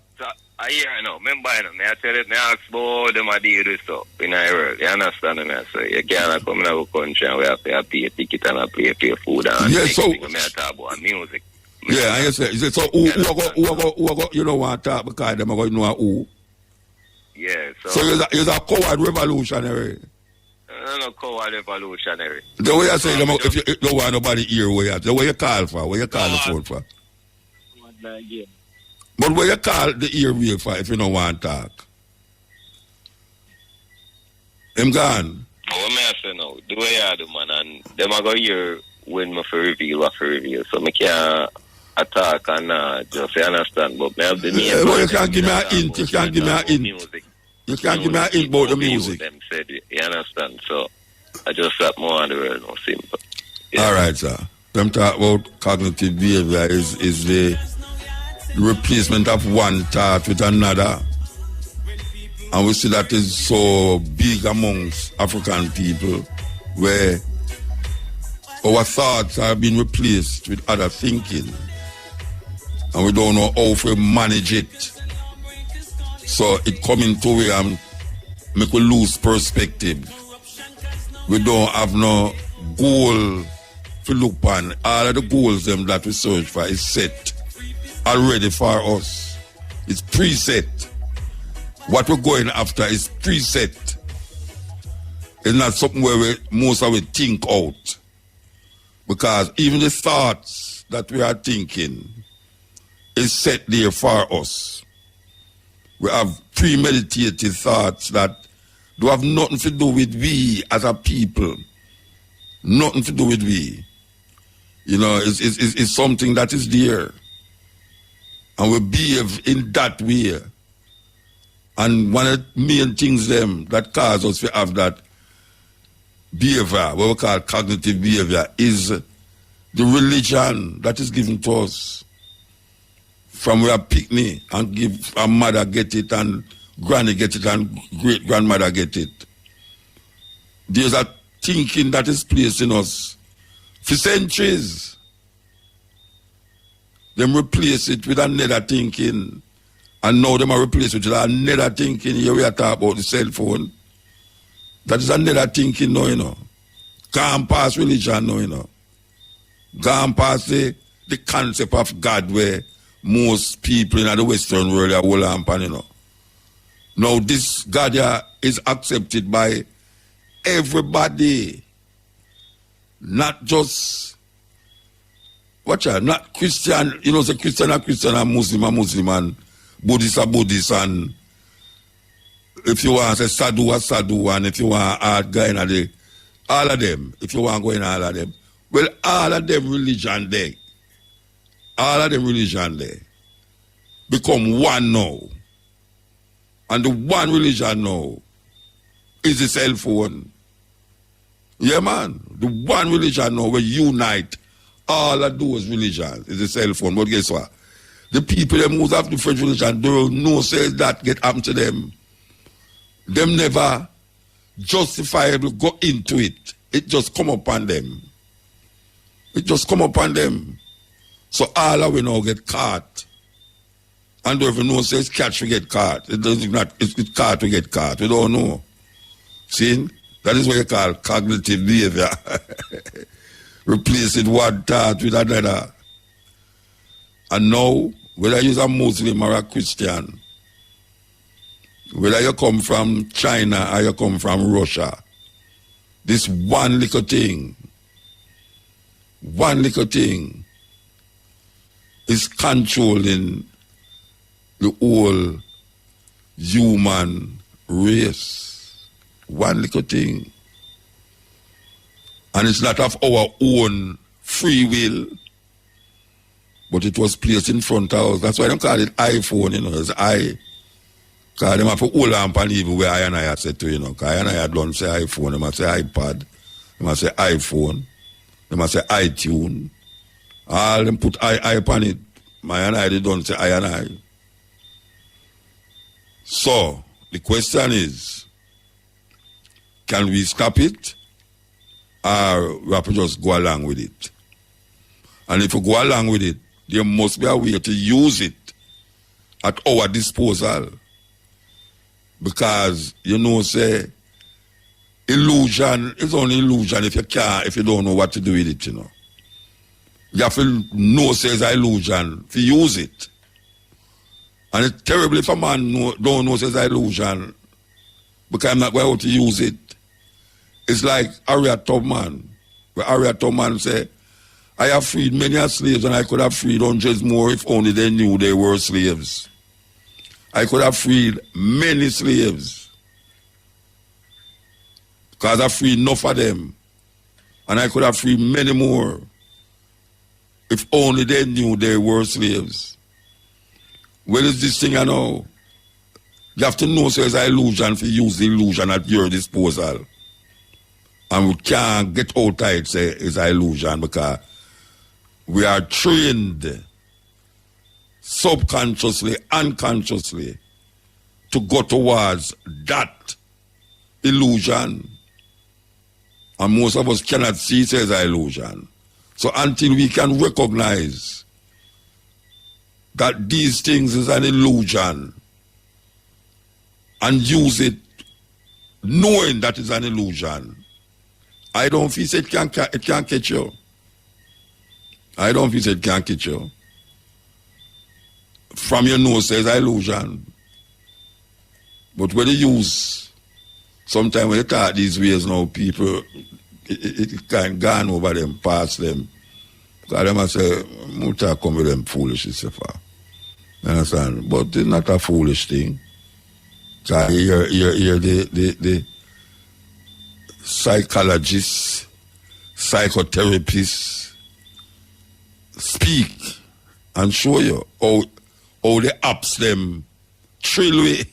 I hear I know. Remember, I tell you, I ask about them I do this stuff in the world. You understand me? So you can't come in our country and we have to pay a ticket and pay food and so... I talk about music. Yeah, and you say, so who you don't want to talk because them are going to know who? Yeah, so you're a coward revolutionary. No coward revolutionary. The way I say, if you don't want nobody hear where you the way you call for, where you call the phone for. But where you call the earwave for if you don't want to talk? Him gone. What may I say now? The way I do, man, and them are going to hear when me for reveal what for reveal. So me can't attack and just understand. But me have the name. Well, you can't give me an hint. You can't give me an hint. You can't give me an hint about the music. Them said, you understand? So I just got more on the world, no simple. Yeah. All right, sir. Them talk about cognitive behavior is the replacement of one thought with another. And we see that is so big amongst African people where our thoughts are being replaced with other thinking. And we don't know how to manage it. So it coming to where and make we lose perspective. We don't have no goal to look on. All of the goals them that we search for is set already for us. It's preset. What we're going after is preset. It's not something where most of it think out. Because even the thoughts that we are thinking is set there for us. We have premeditated thoughts that do have nothing to do with we as a people. Nothing to do with we. You know, it's something that is there. And we behave in that way. And one of the main things them that cause us to have that behavior, what we call cognitive behavior, is the religion that is given to us. From where pick me and give our mother get it and granny get it and great grandmother get it. There's a thinking that is placed in us for centuries. Them replace it with another thinking. And now them are replaced with another thinking. Here we are talking about the cell phone. That is another thinking now, you know. Gone past religion now, you know. Gone past the concept of God where most people in the Western world are hold on, you know. Now this God here is accepted by everybody. Not just not Christian, you know, say Christian and Muslim and Buddhist and Buddhist and if you want to say Sadu, a Sadu, and if you want hard guy in all of them, if you want to go in all of them, well, all of them religion there. All of them religion there become one now. And the one religion now is the cell phone. Yeah, man. The one religion now will unite all of those religions is the cell phone. But guess what? The people them who have different religion, they don't know say that get happened to them. Them never justifiably go into it. It just come upon them. It just come upon them. So all of we now get caught. And don't even know says catch we get caught. It doesn't not it's caught we get caught. We don't know. See? That is what you call cognitive behavior. Replacing one thought with another. And now, whether you're a Muslim or a Christian, whether you come from China or you come from Russia, this one little thing is controlling the whole human race. One little thing. And it's not of our own free will, but it was placed in front of us. That's why they call it iPhone, you know, it's I. Because they have to hold on and even where I and I said to, you know, because I and I don't say iPhone, they must say iPad, they must say iPhone, they must say iTunes. All them put I upon it. My and I, they don't say I and I. So, the question is, can we stop it? Or we have to just go along with it? And if we go along with it, there must be a way to use it at our disposal. Because, you know, say, illusion is only illusion if you don't know what to do with it, you know. You have to know, say, it's an illusion, to use it. And it's terrible if a man don't know, say, it's an illusion, because I'm not going to use it. It's like Harriet Tubman, where Harriet Tubman say, I have freed many slaves and I could have freed hundreds more if only they knew they were slaves. I could have freed many slaves because I freed enough of them. And I could have freed many more if only they knew they were slaves. Where is this thing I know? You have to know so it's an illusion to use the illusion at your disposal. And we can't get out of it, say it's an illusion, because we are trained subconsciously, unconsciously, to go towards that illusion. And most of us cannot see it as an illusion. So until we can recognize that these things is an illusion and use it knowing that it's an illusion, I don't feel it can't catch you. I don't feel it can't catch you. From your nose says illusion. But when you use, sometimes when you talk these ways now, people, it can go over them, past them. Because they must say, Muta come with them foolishness. You understand? But it's not a foolish thing. Because you're the psychologists, psychotherapists speak and show you how the apps them thrill way.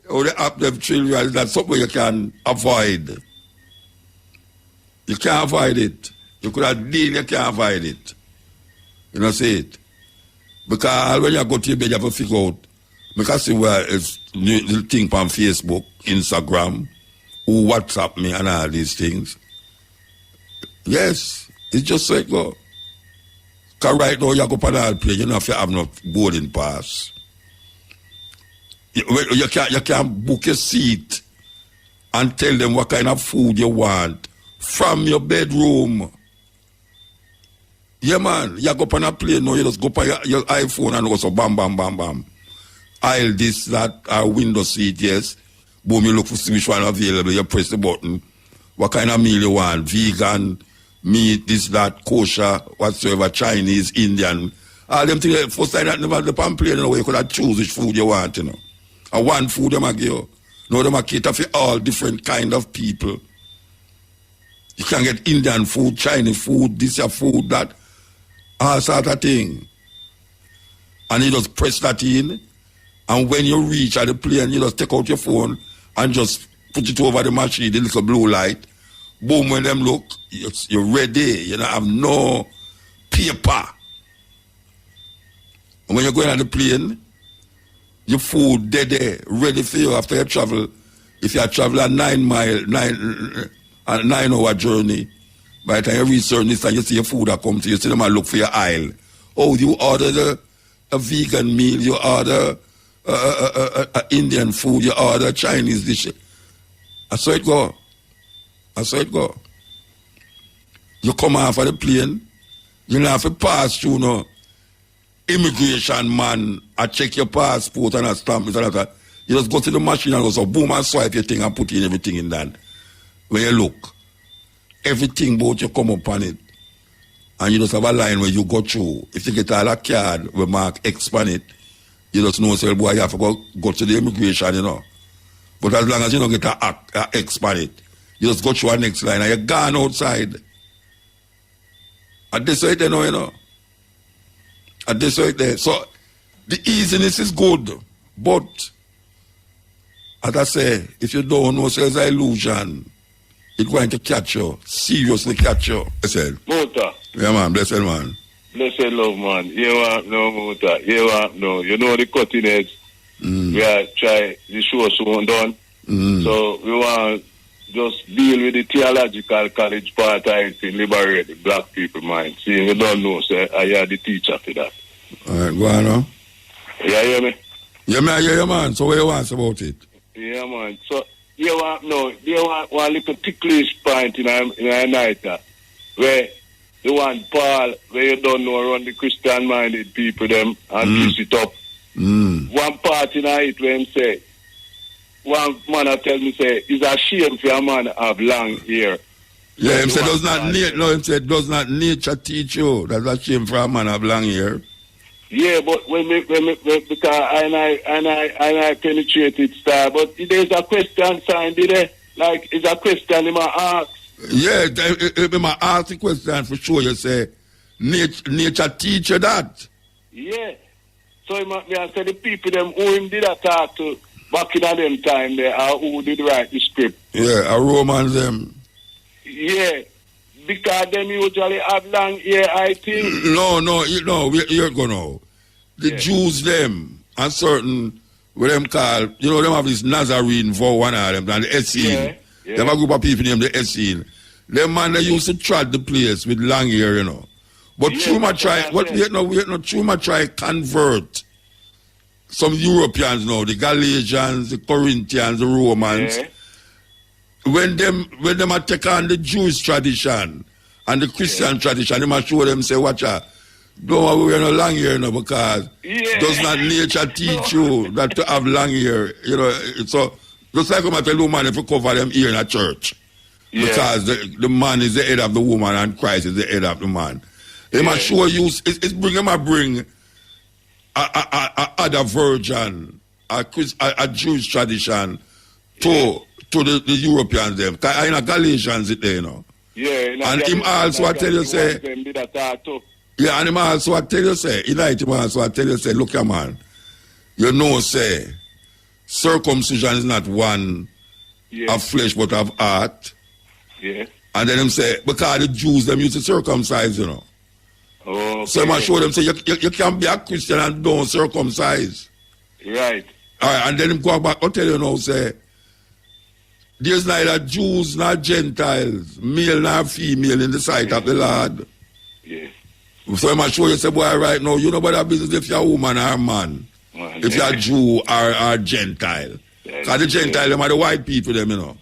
How the app them thrill way. That's something you can avoid. You can't avoid it. You could have deal, you can't avoid it. You know, say it. Because when you go to your bed, you have to figure out, because see where it's little thing on Facebook, Instagram, who WhatsApp me and all these things. Yes, it's just so it go. Because right now you go on all plane, you know if you have no boarding pass. You can't book a seat and tell them what kind of food you want from your bedroom. Yeah, man, you go on a plane now, you just go on your iPhone and go so bam, bam, bam, bam. Aisle this, that, window seat, yes. Boom, you look for which one available, you press the button. What kind of meal you want? Vegan, meat, this, that, kosher, whatsoever, Chinese, Indian. All them things, first time that never the plane, you know, you could have choose which food you want, you know. And one food them a give you. No, them a cater for all different kind of people. You can get Indian food, Chinese food, this your food, that, all sort of thing. And you just press that in, and when you reach at the plane, you just take out your phone and just put it over the machine, the little blue light. Boom, when them look, you're ready. You don't have no paper. And when you're going on the plane, your food there, ready for you after you travel. If you travel a 9 hour journey, by the time you reach certain distance, you see your food that comes to you, see them and look for your aisle. Oh, you order a vegan meal, you order Indian food, you order Chinese dish. I saw it go. You come off of the plane, you don't have to pass through no immigration man. I check your passport and I stamp it and that. You just go to the machine and go so boom and swipe your thing and put in everything in that. When you look, everything about you come up on it. And you just have a line where you go through. If you get all a card with mark X on it, you just know, say, boy, you have to go to the immigration, you know. But as long as you don't get a X on it, you just go through a next line and you're gone outside. At this right there, you know. At this right there. So, the easiness is good. But, as I say, if you don't know, so it's an illusion. It's going to catch you. Seriously catch you. Blessed. Muta. Yeah, man. Blessed, man. Blessed love, man. You want no, Muta. You want no. You know the cutting edge. We are trying the show soon done. So, we want just deal with the theological college part of it and liberate the black people mind. See, you don't know, so I hear the teacher for that. All right, go on now. You hear me? Yeah, man, I hear you, man. So what you want about it? Yeah, man. So, you want one little ticklish point in a night where the one Paul, where you don't know around the Christian-minded people them and twist it up. One part in it where him say, one man tell me say, it's a shame for a man to have long hair. Yeah, him say does not nature teach you. That's a shame for a man to have long hair. Yeah, but because I penetrate it, star. But there's a question sign, did it? Like, it's a question in my ask. Yeah, if I ask the question for sure, you say, nature teach you that. Yeah. So I say the people them who him did that talk to back in them time there, who did write the script. Yeah, a Romans them. Yeah. Because them usually have long hair, I think. No, you're going to. The Jews, them, and certain, what them call, you know, them have this Nazarene vow, one of them, and the Essene. They have a group of people named the Essene. Them man, they used to trot the place with long hair, you know. But Chuma try convert some Europeans now, the Galatians, the Corinthians, the Romans. Yeah. When them are take on the Jewish tradition and the Christian tradition, they must show them, say, watch out, don't worry, we're no long hair now, because does not nature teach you that to have long hair, you know. So, just like when I tell the woman if you cover them ear in a church, because the man is the head of the woman and Christ is the head of the man. They must show you, it's bring a other virgin, a Jewish tradition to the Europeans them. Because in a Galatians it there, you know. Yeah, and him also I tell you say, yeah, and him also I tell you say, him also I tell you say, look here man, you know say, circumcision is not one of flesh but of heart. Yeah. And then him say, because the Jews them used to circumcise, you know. Oh, okay. So I show them say, you can be a Christian and don't circumcise. Right. All right, and then him go back, I'll tell you now, say, there's neither Jews nor Gentiles, male nor female in the sight of the Lord. Yeah. So I must show you, say, boy, right now, you know about that business if you're a woman or a man. If you're a Jew or Gentile. Because the Gentile, them are the white people, them, you know.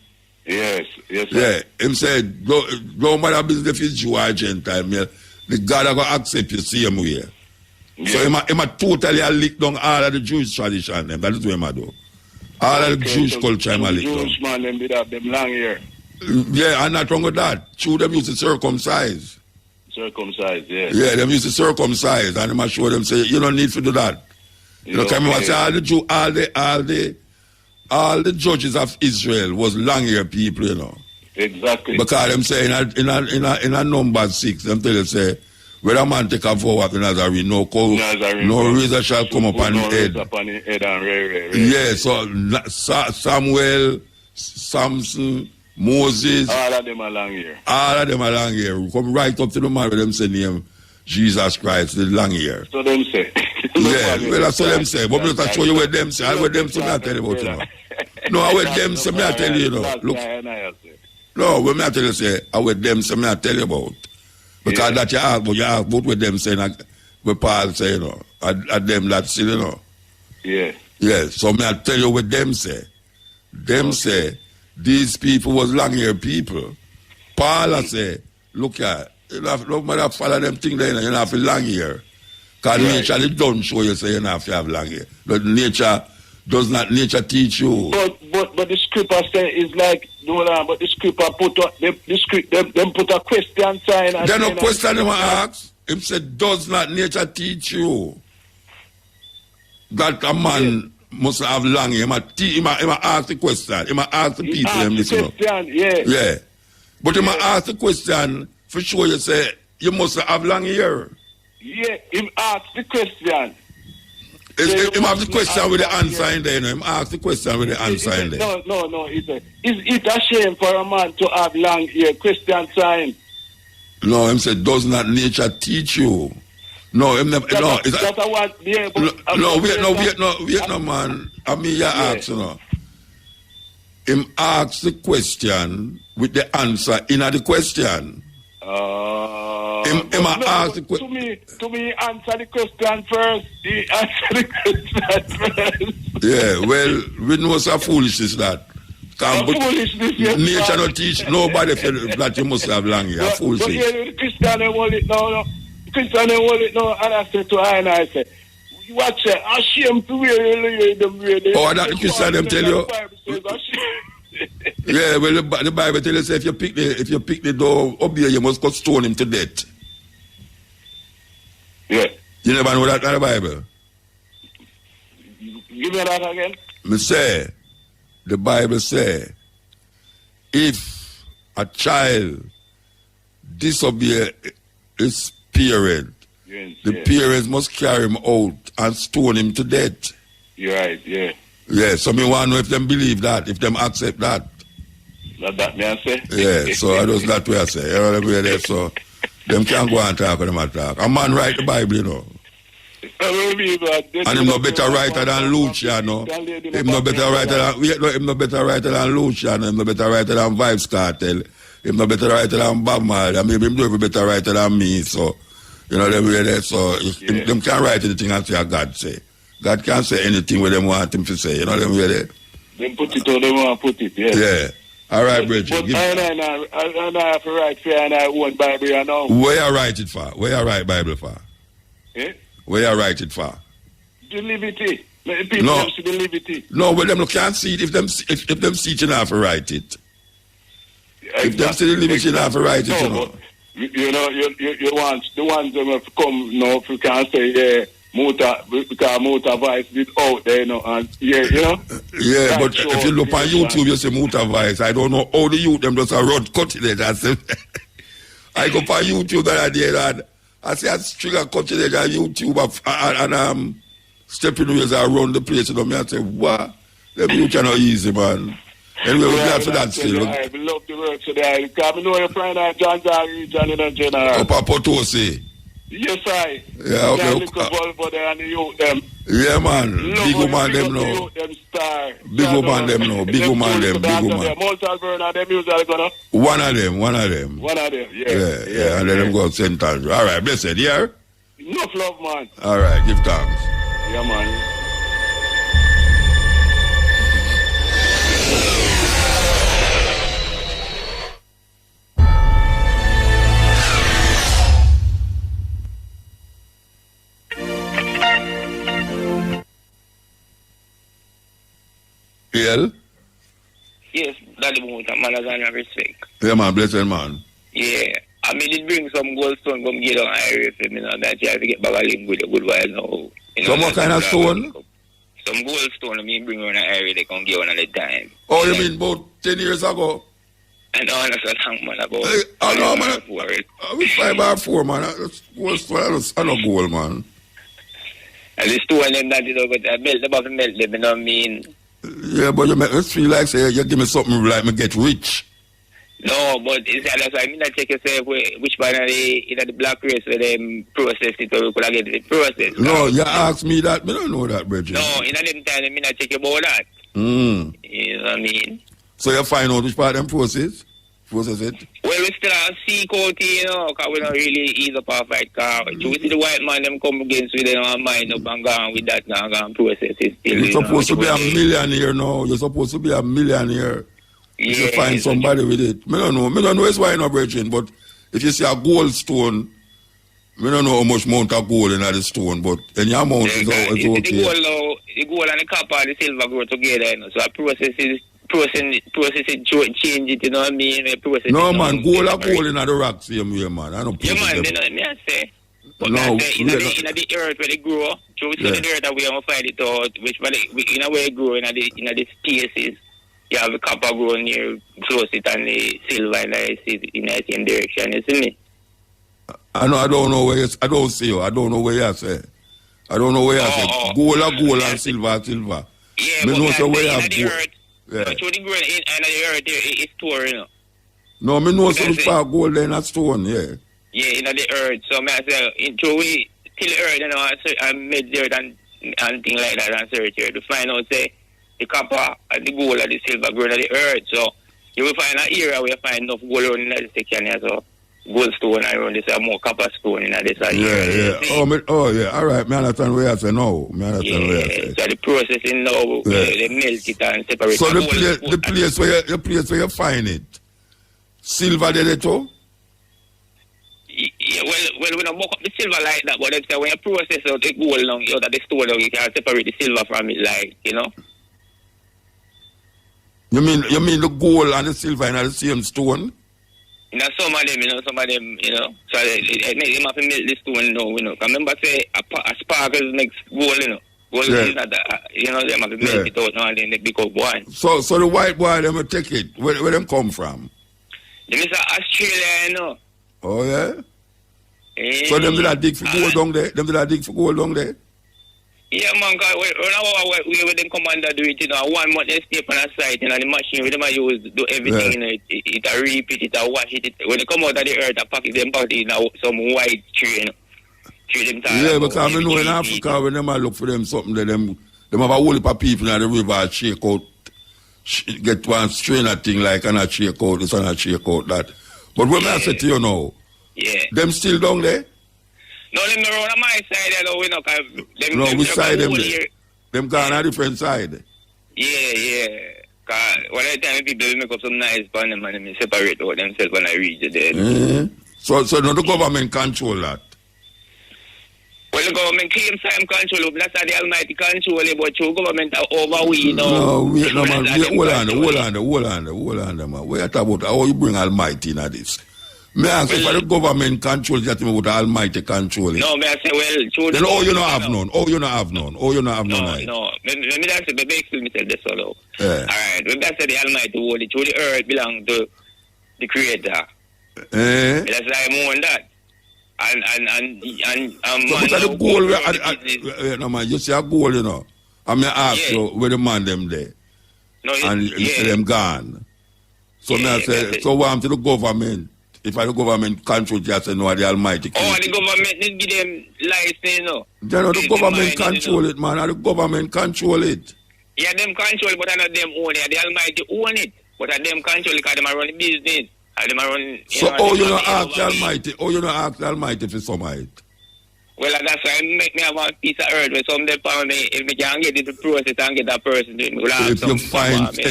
Yes, sir. Yeah, him said, don't matter business if you're Jew or Gentile, male. The God are going to accept you same way. Yeah. So him a totally lick down all of the Jewish tradition, them. That is what him a do. All of the Jewish culture, him a lick down. Jewish man, them did have them long hair. Yeah, and not wrong with that. True, them used to circumcise. Circumcise, yeah. Yeah, them used to circumcise, and them a show them say, you don't need to do that. You know, can you say all the judges of Israel was long-haired people, you know. Exactly. Because them say in a number 6, them tell you say, when a man take a vow of Nazarene, no razor shall come upon his head. Yeah, so Samuel, Samson, Moses. All of them are long hair. Come right up to the man with them say name Jesus Christ, the long hair. So them say. Yeah, well that's what them say. But I'm not show you what them say. I what them say, me I tell you about, you know. No, I what them say, me I tell you, know. Look. No, when I tell you say, I what them say, me I tell you about. Because that you ask about what them say, what Paul say, you know. At them that say, you know. Yeah. Yeah, so me I tell you what them say. Them say, these people was long-haired people. Paul I say, look at, you have to follow them things there, you have to long hair. Because nature it don't show you say you have to have long hair. But nature does not teach you. But the scripture say is like but the scripture put them put a question sign. They no question them ask. Him said, does not nature teach you that a man must have long hair? He might ask the question. He might ask the people them listen. Yeah. But he might ask the question for sure. You say you must have long hair. Yeah, him ask the question. Him have the question with the answer in there. Him ask the question with the answer in there. No. Is it a shame for a man to have long hair? Question sign. No, him said, does not nature teach you? No, him never. Wait, man. I mean, you ask, you know. Him ask the question with the answer in the question. Ask the question. To me, answer the question first. He answer the question first. Yeah, well, we know some foolishness that. Nature not teach nobody that you must have long hair. Foolishness. But the Christian they hold it now. Christian they hold it now. And I say to her and I say, watch it. I shame to wear them. Oh, that the Christian them tell you. Yeah, well, the Bible tells us if you pick the door up here, you must go stone him to death. Yeah. You never know that in the Bible? Give me that again. Me say, the Bible say, if a child disobey his parent, the parents must carry him out and stone him to death. You're right, yeah. Yeah, so me want to know if them believe that, if them accept that. That me I say? Yeah, so I just that way I say. You know what I mean? So them can't go and talk when them attack. A man write the Bible, you know. And him no better writer than Lucia, no. Him no better writer than Lucia, him no better writer than Vibes Cartel. Him no better writer than Bob Marley. I mean, him do better writer than me, so you know them way. So them can't write anything until God say. God can't say anything where them want him to say. You know them way. Them put it or they want to put it, yeah. Yeah. All right, Bridget. But I have to write for and I own Bible, you know. Where you write it for? Where you write Bible for? Eh? Where you write it for? The liberty. People see the liberty. No, well, them can't see it if them see it, you have to write it. Exactly. If them see the liberty, you have to write it, you know. You know, you want the ones that have come, you know, if you can't say, yeah, because Muta Vice did out there, you know, and yeah, you know. Yeah, but if you look on YouTube, you see Muta Vice. I don't know how the youth them just a road cutting it. I go on YouTube that I did, and I see a trigger cutting it on YouTube and stepping wheels around the place. You know, me I say, what? Them youth are not easy, man. Anyway, we're glad for that still. I love the work today. Because I know you're trying to John region in general. Upper Potosi. Yes, I. Yeah, okay. Yeah, man. Big woman them now. Big woman them now. Big woman them. Big woman. One of them. Yeah. And let them go to St. Andrew. All right, blessed. Yeah? Enough love, man. All right, give thanks. Yeah, man. Yes, Daddy Boot and manners and respect. Yeah, man, blessed man. Yeah. I mean, it brings some gold stone from get on Irie FM, you know, that you have to get back a link with a good while now. You know, so what kind of stone? some gold stone me bring on an area they can get one at a time. Oh, you mean about 10 years ago? I know that's a long man about. I know, man. I was 5x4, man. I know gold, man. And the stone them that is over there, melt above the melt them, you know what I mean? Yeah, but you make us feel like, say, you give me something like me get rich. No, but it's that's why I mean I check yourself which one are the black race where them process it or we could get the process. No, you ask me that, I don't know that, Bridget. No, in them time I mean I check about that. You know what I mean? So you find out which part of them process it? Well, we still have seek out, you know, because we don't really ease up our fight. We see the white man, them come against with them mind up and gone with that now, and process it still. You're supposed to be a millionaire now. You're supposed to be a millionaire. Yeah, if you find somebody with it. I don't know it's why not virgin, but if you see a gold stone, I don't know how much amount of gold in that stone, but any amount is okay. The gold and the copper and the silver grow together, you know, so a process it, change it, you know what I mean? No, man, gold and gold in the rock same way, man. I don't man, you know what I say? But no, in the earth where they grow, so we see the earth that we have to find it out, which in a way it grow in the spaces. You have the copper growing near close it and the silver and I see it in the same direction, you see me? I don't know where I don't see you. I don't know where you say. I don't know where you say. Gold and silver. Yeah, but know so where you have gold. Yeah. So the ground in the earth is stored, you know. No, I know so much for gold in a stone, yeah. Yeah, in the earth. So I say till the earth, you know, and mid the earth and things like that and search here to find out say the copper and the gold and the silver growing in the earth. So you will find an area where you find enough gold around in that section here. So gold stone around this more copper stone in this area. Yeah. Oh yeah. All right, man. I understand where I say no. Man, I understand where I say. So the processing now, they melt it and separate. So the place where you find it, silver did it too? Yeah, well, we don't mock up the silver like that, but they say when you process out the gold out of the stone, you can separate the silver from it, like, you know. You mean the gold and the silver in the same stone? You know, some of them, you know. So it makes them have to melt the stone now, you know. Remember, say, a sparkle makes gold, you know. Gold is not that, you know, them have to melt it out now and then they become one. So the white boy, them will take it. Where them come from? Them is Australia, you know. Oh, yeah? So them did that dig for gold down there? Yeah, man, because when them commander do it, you know, 1 month they stay on a site, you know, the machine with them I use do everything, you know, it repeat it, wash it. When they come out of the earth, I pack it, them pack it in some white tree, you know. Yeah, because I know in Africa, when them I look for them something, them have a whole heap of people in the river shake out, get one strain of thing like and I shake out this and I shake out that. But when I say to you now, them still down there? No, them around on my side, you know, no, which side them there? Them gone on a different side? Yeah. Because one of the time people make up some nice band them and they separate out themselves when I reach it there. So no, the government control that? Well, the government claims time control, but that's how the Almighty control it, but your government are over we, you know. No, wait, no, man, hold on, man. What you talk about how you bring Almighty into this? May I say, for the government control that about the Almighty control it? No, may I say, well, then you not have none. You not have none. No. Let me just say, maybe explain myself this all out. All right, when I say the Almighty world, it the earth belongs to the Creator. That's why I mourn that. And so look at the goal. No man, you see a goal, you know. I mean, ask you where the man them there, and them gone. So now I say, so what I'm to the government? If the government control it, I say no, the Almighty. Oh, the government didn't give them license, you know. You know, the government control it, man. The government control it. Yeah, them control it, but not them own it. The Almighty own it, but them control it because them are running business. So you not ask the Almighty? You not ask the Almighty for some of it? Well, that's why I make me have a piece of earth where some day for me, if me can get it to process and get that person to me. If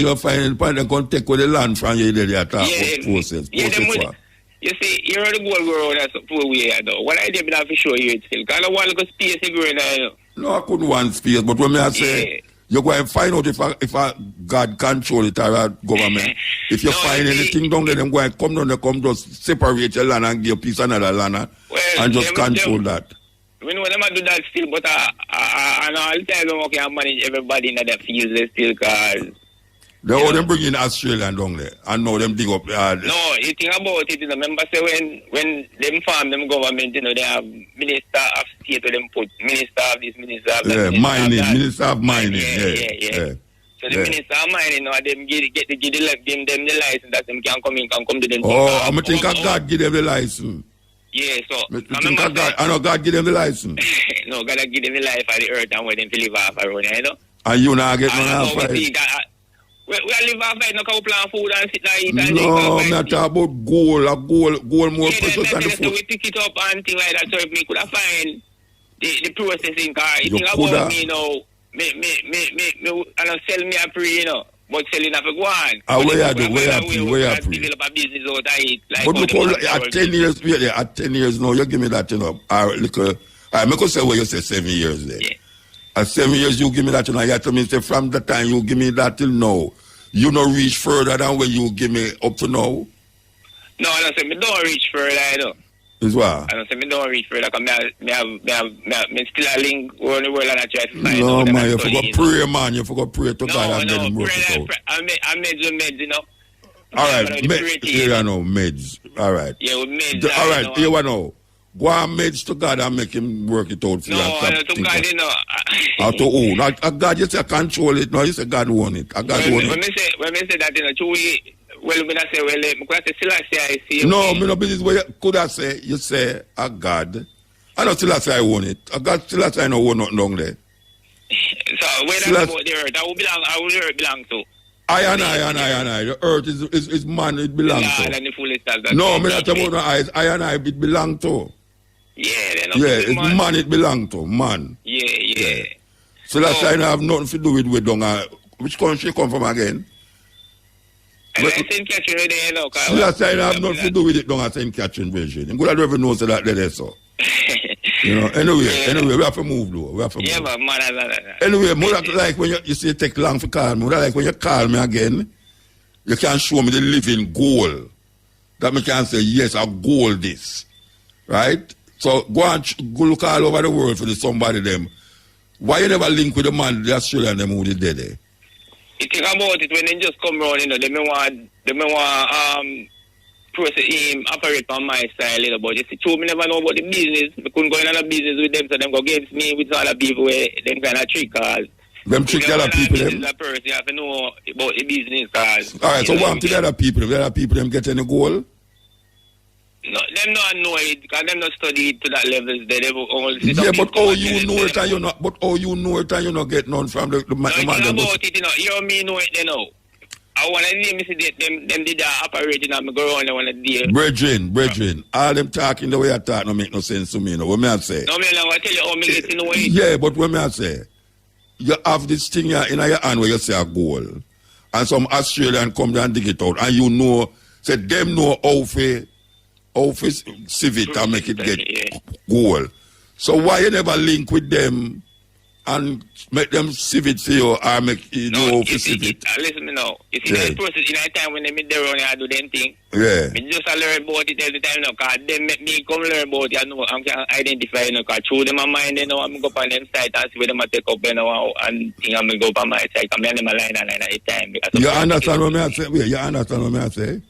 you find the point, they can take with the land from you, they attack process. You see, you're the gold grower, that's poor way, though. What I did, I have to show you it still. Because I want to go space to grow now. No, I couldn't want space, but when I say, you're going to find out if God control it or a government. If you find anything down there, them going to come down, they come just separate your land and give a piece of another land and just control that. We know them do that still, but I know all the time we can manage everybody in that field still, because they all them bring in Australian down there. I know them dig up. No, you think about it, remember, say when them farm them government, they have minister of state, or them put minister of this, minister of that. Yeah, mining, minister of mining. Yeah. So the minister of mining, them give them the license that them can come to them. Oh, I'm think God give them the license. Yeah, so I know God give them the license. No, God give them the life of the earth and where them to live off around, you know. And you not get none of it. We live off right now, can we plan food and sit and eat and no, I'm not talking about gold more precious than the food. We pick it up and things like that, so if we could have find the processing car. You think about me now, I don't sell me a pre, you know, but selling up a go on. Where you pre? Develop a business out of it. Like but because at 10 years, at 10 years now, you give me that, you know, I could say what you say 7 years there. Yeah. At 7 years, you give me that, you know, you have to mean, say, from the time you give me that till now, you don't reach further than where you give me up to now? No, I don't say me don't reach further, I know. Is what? I don't say me don't reach further, because me still a link around the world and I try to find no, out. No, man, you forgot pray, man. You forgot pray to God and then work it out. I meds, you know. All right, meds. All right. Yeah, with meds. All right, you know. Go and meds to God and make him work it out for you. No, to God, you know. How to own. God, you say control it. No, you say God own it. God own it. When me say that, you know, when I say, still I see. No, me no business where you could have say, you say, God. I know still I say I own it. God still I say I know own nothing down there. So, when I about the earth, I will the earth belong to. I. The earth is man, it belongs to. No, me not talking about eyes. I, it belong to. Yeah, it's man, it belong to. Man. Yeah. So that's why I have nothing to do with down. Which country come from again? St. Catherine, there, no. So that's why I have nothing to do with it down at St. Catherine version. You could have never known that there, so. You know, anyway, we have to move though. Yeah, but man, anyway, more like when you say take long for call me, more like when you call me again, you can show me the living goal. That me can say, yes, I goal this. Right? So go look all over the world for somebody them. Why you never link with the man, the Australian them who did there? You think about it when they just come around, you know, they may want process him operate on my style, you know, but you see, true, me never know about the business. We couldn't go in on a business with them, so them go against me with all the people where them kind of trick cause. Them trick the other people them? The person, you have to know about the business cause. Alright, so what happened to the other people? The other people them get any goal? No, them not know it, because them not study it to that level. They only see but how you know it and you not, but how you know it and you not get none from the man. No, about it, you know, you and me know it, they know. I want to see them did that operating and me go around and want to deal. Brethren, all them talking the way I talk don't make no sense to me, you know. What may I say? No, me I want to tell you how me get to know it. Yeah, but what may I say? You have this thing in your hand where you say a goal. And some Australian come down and dig it out. And you know, say them know how to sieve it and make it get goal. So why you never link with them and make them sieve it for you or make you know how to sieve it? Listen me now. You see that process in a time when they meet there and I do them thing. Yeah. Me just learn about it every time now, because they make me come learn about it and know I can identify, you know, because through them my mind, you know, I'm go up on them site and see where them take up, you know, and think I'm going to go up on my site. I'm going to line at the time. You understand what I say? You understand what I say?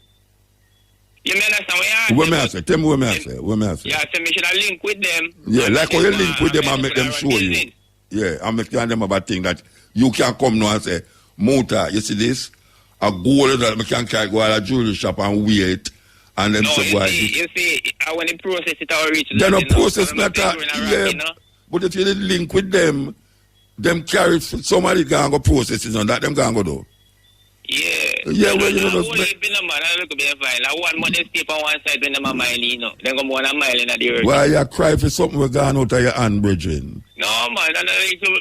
You understand what I say? Tell me what I say. Yeah, so me should have link with them. Yeah, like how you link with them and make them show you. Yeah, I'm telling them about things that you can come now and say, Muta, you see this? A goal that I can carry go to a jewelry shop and wear it. And then say, you see, when they process it, I'll reach it. They don't process matter. Yeah, but if you didn't link with them carry somebody can go process it on that, them can go do. Yeah, well, you know, I look at fine. Like 1 month they step on one side when them a mile, you know. Then go more than a mile in the earth. Why you cry for something we're going out of your hand, brethren? No, man, and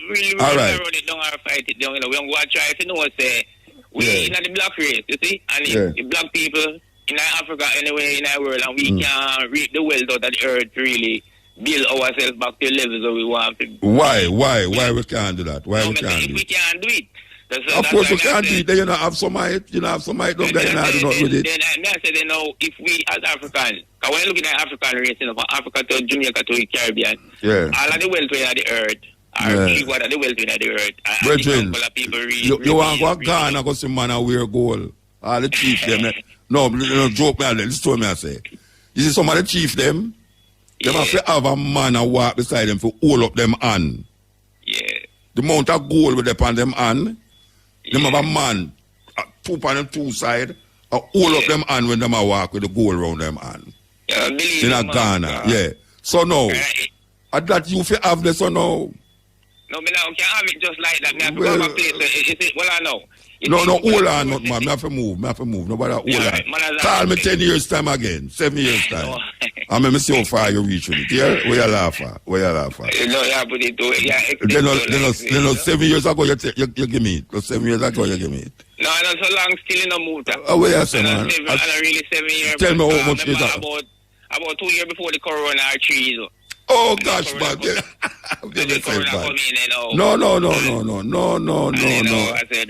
really all right. Run it down or fight it down, you know. We don't go and try to know, say, we in the black race, you see? And the black people in Africa, anywhere in the world, and we can reap the wealth out of the earth, really build ourselves back to the levels that we want to. Why we can't do that? Why we can't do it? If we can't do it, Of course, you can't do it. Then you don't have some height. You don't have some height. Don't get in do not with it. Then I said, you know, if we as African, because when you're looking at African race, you know, from Africa to Jamaica to the Caribbean, all of the wealth of the earth, what are the wealth of the earth? Brethren, people you want to go to Ghana because the man wear gold. All the chiefs them. No, joke me. Listen to me. I say, you see some of the chiefs them. They have to have a man and walk beside them to hold up them hand. Yeah. The amount of gold with them on them hand. Them have a man, two on them two side, hold up them hand when them a walk with the gold around them hand. Yeah, in a Ghana, yeah. So now, that you feel have this or no? No, me now can't have it just like that. Me have to go to a place. Well, I know. No, hold on, not man. Me have to move. Nobody hold on. Call me 10 years time again, 7 years time. I mean, see how far you reach with it. Yeah, where you laugh at? No, yeah, but it do. Yeah, then 7 years ago you give me it. 7 years ago you give me it. No, not so long. Still in the mood. Where you say, man? And really 7 years. Tell me how much is that? About 2 years before the corona trees. Oh gosh, man. No. I said,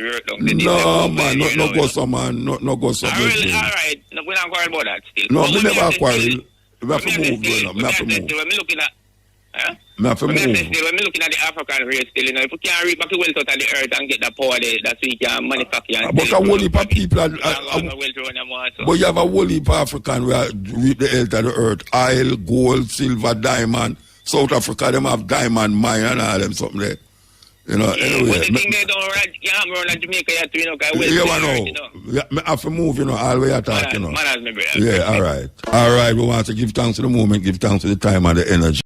no, man. No go some man. No go some. All right. No, we're not quarrel about that still. No, we never quarrel. We have to move, brother. We have to move. When we looking at, we have to move. When we looking at the African race still, you know, if we can't reap back the wealth out of the earth and get the power there, that's we can manufacture. But a whole heap of people but you have a whole heap of African where reap the health of the earth. Oil, gold, silver, diamond. South Africa, them have diamond mine and all them something there. You know, anyway. But the thing they don't can't run at Jamaica yet, you know, because I have to move, you know, all the way attack, you know. Man has me, brother. Yeah, all right. All right, we want to give thanks to the moment, give thanks to the time and the energy.